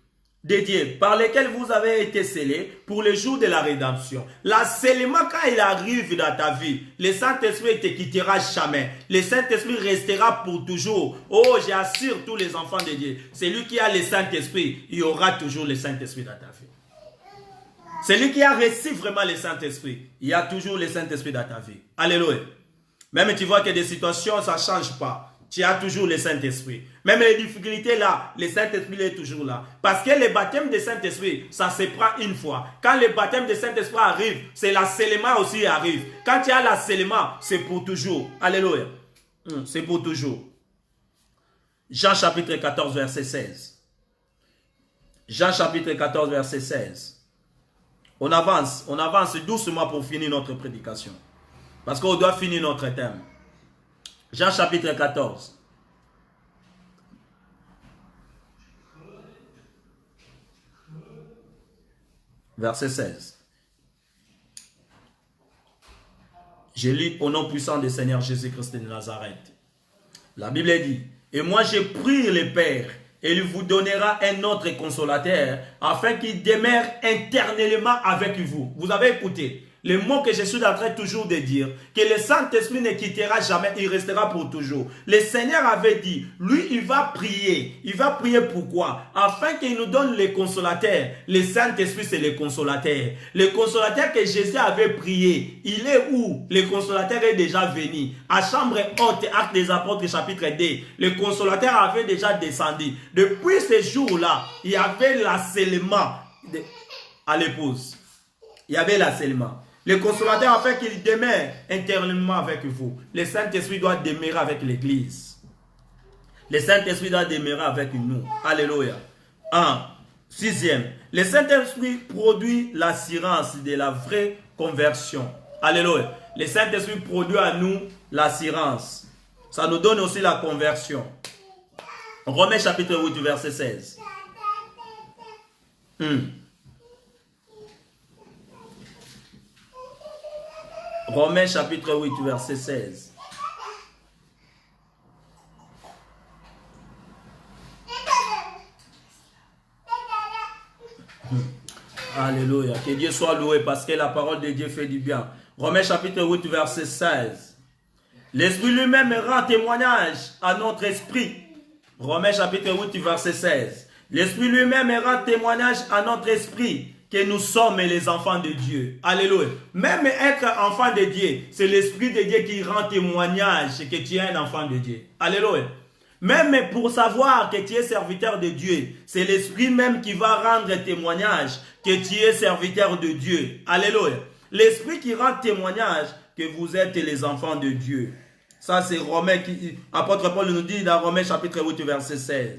de Dieu, par lequel vous avez été scellés pour le jour de la rédemption. L'assellement, quand il arrive dans ta vie, le Saint-Esprit ne te quittera jamais. Le Saint-Esprit restera pour toujours. Oh, j'assure tous les enfants de Dieu. Celui qui a le Saint-Esprit, il y aura toujours le Saint-Esprit dans ta vie. Celui qui a reçu vraiment le Saint-Esprit, il y a toujours le Saint-Esprit dans ta vie. Alléluia. Même tu vois que des situations, ça ne change pas. Tu as toujours le Saint-Esprit. Même les difficultés là, le Saint-Esprit est toujours là. Parce que le baptême de Saint-Esprit, ça se prend une fois. Quand le baptême de Saint-Esprit arrive, c'est l'assellement aussi arrive. Quand tu as l'assellement, c'est pour toujours. Alléluia. C'est pour toujours. Jean chapitre 14, verset 16. Jean chapitre 14, verset 16. On avance doucement pour finir notre prédication. Parce qu'on doit finir notre thème. Jean chapitre 14. Verset 16. Je lis au nom puissant du Seigneur Jésus-Christ de Nazareth. La Bible dit, et moi je prie le Père, et il vous donnera un autre consolateur, afin qu'il demeure éternellement avec vous. Vous avez écouté le mot que je suis en train toujours de dire, que le Saint-Esprit ne quittera jamais, il restera pour toujours. Le Seigneur avait dit, lui il va prier. Il va prier pourquoi? Afin qu'il nous donne le consolateur. Le Saint-Esprit c'est le consolateur. Le consolateur que Jésus avait prié, il est où? Le consolateur est déjà venu. À chambre haute, acte des apôtres chapitre 2, le consolateur avait déjà descendu. Depuis ce jour-là, il y avait l'assellement à l'épouse. Il y avait l'assellement. Le consolateur afin qu'il demeure éternellement avec vous. Le Saint-Esprit doit demeurer avec l'Église. Le Saint-Esprit doit demeurer avec nous. Alléluia. 6e. Le Saint-Esprit produit l'assurance de la vraie conversion. Alléluia. Le Saint-Esprit produit à nous l'assurance. Ça nous donne aussi la conversion. Romains chapitre 8, verset 16. Romains chapitre 8, verset 16. Alléluia. Que Dieu soit loué parce que la parole de Dieu fait du bien. Romains chapitre 8, verset 16. L'Esprit lui-même rend témoignage à notre esprit. Romains chapitre 8, verset 16. L'Esprit lui-même rend témoignage à notre esprit que nous sommes les enfants de Dieu. Alléluia. Même être enfant de Dieu, c'est l'Esprit de Dieu qui rend témoignage que tu es un enfant de Dieu. Alléluia. Même pour savoir que tu es serviteur de Dieu, c'est l'Esprit même qui va rendre témoignage que tu es serviteur de Dieu. Alléluia. L'Esprit qui rend témoignage que vous êtes les enfants de Dieu. Ça c'est Romains qui, apôtre Paul nous dit dans Romains chapitre 8 verset 16.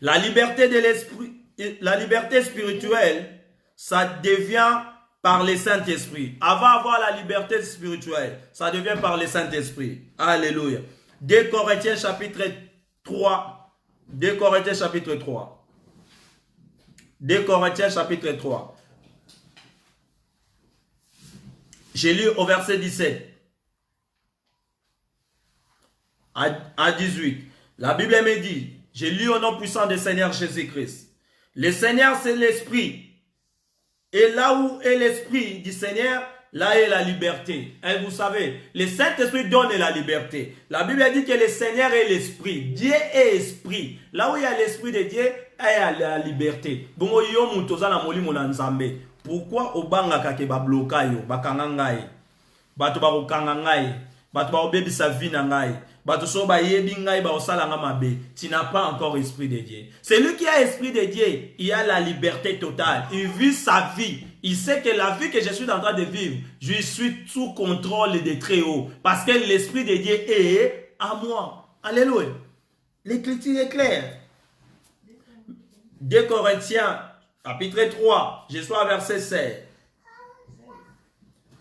La liberté de l'esprit, la liberté spirituelle, ça devient par le Saint-Esprit. Avant d'avoir la liberté spirituelle, ça devient par le Saint-Esprit. Alléluia. 2 Corinthiens chapitre 3. 2 Corinthiens chapitre 3. 2 Corinthiens chapitre 3. J'ai lu au verset 17 à 18. La Bible me dit, j'ai lu au nom puissant du Seigneur Jésus-Christ. Le Seigneur, c'est l'Esprit. Et là où est l'Esprit du Seigneur, là est la liberté. Et vous savez, le Saint-Esprit donne la liberté. La Bible dit que le Seigneur est l'Esprit. Dieu est Esprit. Là où il y a l'Esprit de Dieu, il y a la liberté. Bongo yo mutoza na molimo na Nzambe. Pourquoi obanga ke ba bloka yo, ba kanga ngai. Bato ba kokanga ngai, bato ba obebisa vie na ngai. Bato so ba yebi ngai ba osala nga mabe. Tu n'as pas encore Esprit de Dieu. Celui qui a Esprit de Dieu, il a la liberté totale. Il vit sa vie. Il sait que la vie que je suis en train de vivre, je suis sous contrôle des Très-Hauts. Parce que l'Esprit de Dieu est à moi. Alléluia. L'écriture est claire. 2 Corinthiens, chapitre 3, je suis à verset 16.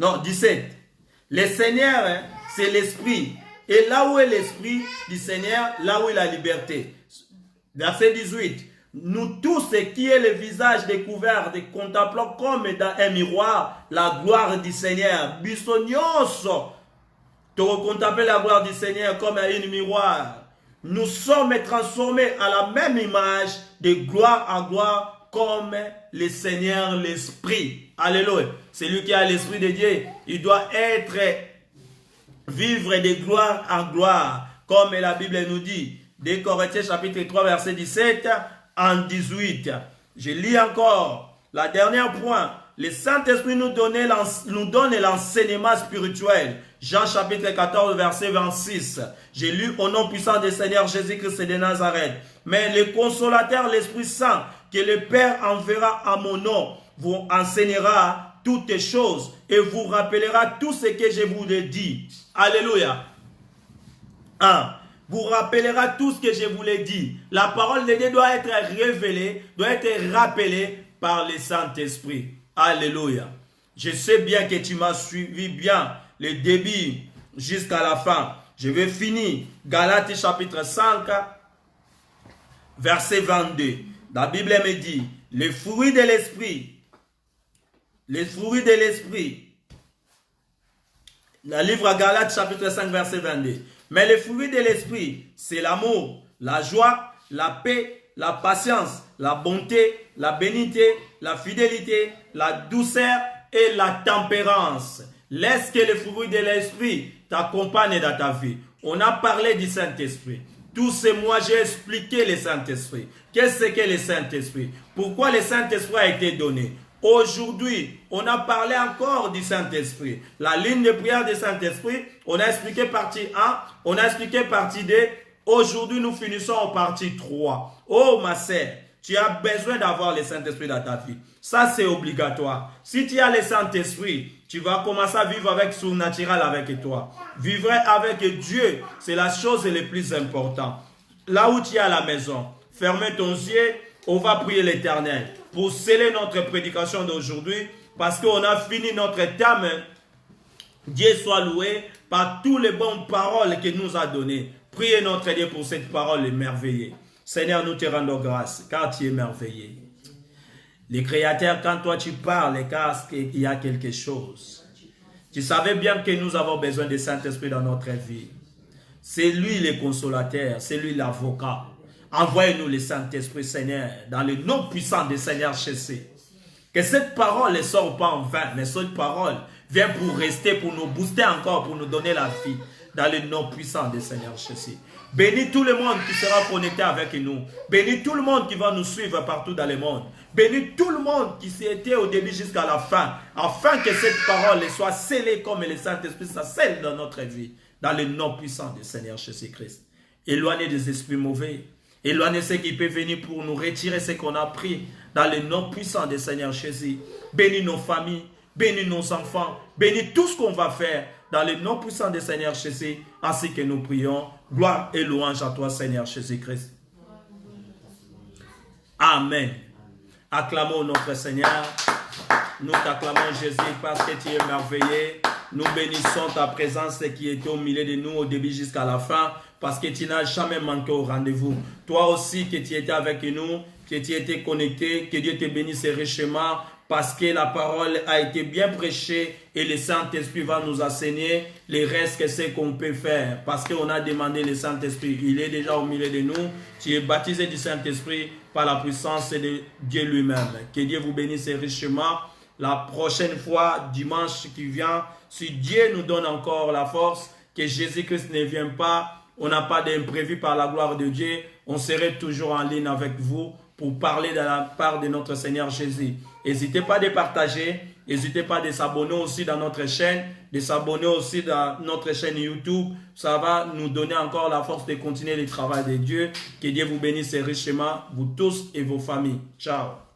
Non, 17. Le Seigneur, c'est l'Esprit. Et là où est l'Esprit du Seigneur, là où est la liberté. Verset 18. Nous tous, qui est le visage découvert, de contemplons comme dans un miroir la gloire du Seigneur. Bisognos, de contempler la gloire du Seigneur comme un miroir. Nous sommes transformés à la même image de gloire en gloire comme le Seigneur l'Esprit. Alléluia. Celui qui a l'Esprit de Dieu, il doit vivre de gloire en gloire. Comme la Bible nous dit. 2 Corinthiens chapitre 3 verset 17 en 18. Je lis encore. La dernière point. Le Saint-Esprit nous donne l'enseignement spirituel. Jean chapitre 14 verset 26. J'ai lu au nom puissant du Seigneur Jésus-Christ de Nazareth. Mais le consolateur, l'Esprit Saint, que le Père enverra à mon nom, vous enseignera toutes choses et vous rappellera tout ce que je vous ai dit. Alléluia. 1. Vous rappellera tout ce que je vous l'ai dit. La parole de Dieu doit être révélée, doit être rappelée par le Saint-Esprit. Alléluia. Je sais bien que tu m'as suivi bien le début jusqu'à la fin. Je vais finir. Galates chapitre 5, verset 22. La Bible me dit, les fruits de l'esprit. Les fruits de l'esprit. Le livre à Galates chapitre 5, verset 22. Mais les fruits de l'esprit, c'est l'amour, la joie, la paix, la patience, la bonté, la bénité, la fidélité, la douceur et la tempérance. Laisse que les fruits de l'esprit t'accompagnent dans ta vie. On a parlé du Saint-Esprit. Tous ces mois, j'ai expliqué le Saint-Esprit. Qu'est-ce que le Saint-Esprit? Pourquoi le Saint-Esprit a été donné? Aujourd'hui, on a parlé encore du Saint-Esprit. La ligne de prière du Saint-Esprit, on a expliqué partie 1, on a expliqué partie 2. Aujourd'hui, nous finissons en partie 3. Oh ma sœur, tu as besoin d'avoir le Saint-Esprit dans ta vie. Ça, c'est obligatoire. Si tu as le Saint-Esprit, tu vas commencer à vivre avec surnaturel avec toi. Vivre avec Dieu, c'est la chose la plus importante. Là où tu es à la maison, ferme ton yeux, on va prier l'Éternel pour sceller notre prédication d'aujourd'hui parce qu'on a fini notre thème. Dieu soit loué par toutes les bonnes paroles qu'il nous a données. Priez notre Dieu pour cette parole merveilleuse. Seigneur, nous te rendons grâce car tu es merveilleux. Les créateurs, quand toi tu parles, car il y a quelque chose. Tu savais bien que nous avons besoin du Saint-Esprit dans notre vie. C'est lui le consolateur, c'est lui l'avocat. Envoyez-nous le Saint-Esprit, Seigneur, dans le nom puissant du Seigneur Jésus. Que cette parole ne sorte pas en vain, mais cette parole vient pour rester, pour nous booster encore, pour nous donner la vie, dans le nom puissant du Seigneur Jésus. Bénis tout le monde qui sera connecté avec nous. Bénis tout le monde qui va nous suivre partout dans le monde. Bénis tout le monde qui s'est été au début jusqu'à la fin, afin que cette parole soit scellée comme le Saint-Esprit soit scellé dans notre vie, dans le nom puissant du Seigneur Jésus-Christ. Éloignez des esprits mauvais. Éloignez ce qui peut venir pour nous retirer ce qu'on a pris dans le nom puissant du Seigneur Jésus. Bénis nos familles, bénis nos enfants, bénis tout ce qu'on va faire dans le nom puissant du Seigneur Jésus, ainsi que nous prions. Gloire et louange à toi, Seigneur Jésus-Christ. Amen. Acclamons notre Seigneur. Nous t'acclamons, Jésus, parce que tu es merveilleux. Nous bénissons ta présence qui était au milieu de nous au début jusqu'à la fin, parce que tu n'as jamais manqué au rendez-vous. Toi aussi, que tu étais avec nous, que tu étais connecté, que Dieu te bénisse richement, parce que la parole a été bien prêchée et le Saint-Esprit va nous enseigner les restes que c'est qu'on peut faire. Parce qu'on a demandé le Saint-Esprit. Il est déjà au milieu de nous. Tu es baptisé du Saint-Esprit par la puissance de Dieu lui-même. Que Dieu vous bénisse richement. la prochaine fois, dimanche qui vient, si Dieu nous donne encore la force, que Jésus-Christ ne vient pas, on n'a pas d'imprévu par la gloire de Dieu, on serait toujours en ligne avec vous pour parler de la part de notre Seigneur Jésus. N'hésitez pas de partager, n'hésitez pas de s'abonner aussi dans notre chaîne, de s'abonner aussi dans notre chaîne YouTube. Ça va nous donner encore la force de continuer le travail de Dieu. Que Dieu vous bénisse richement, vous tous et vos familles. Ciao.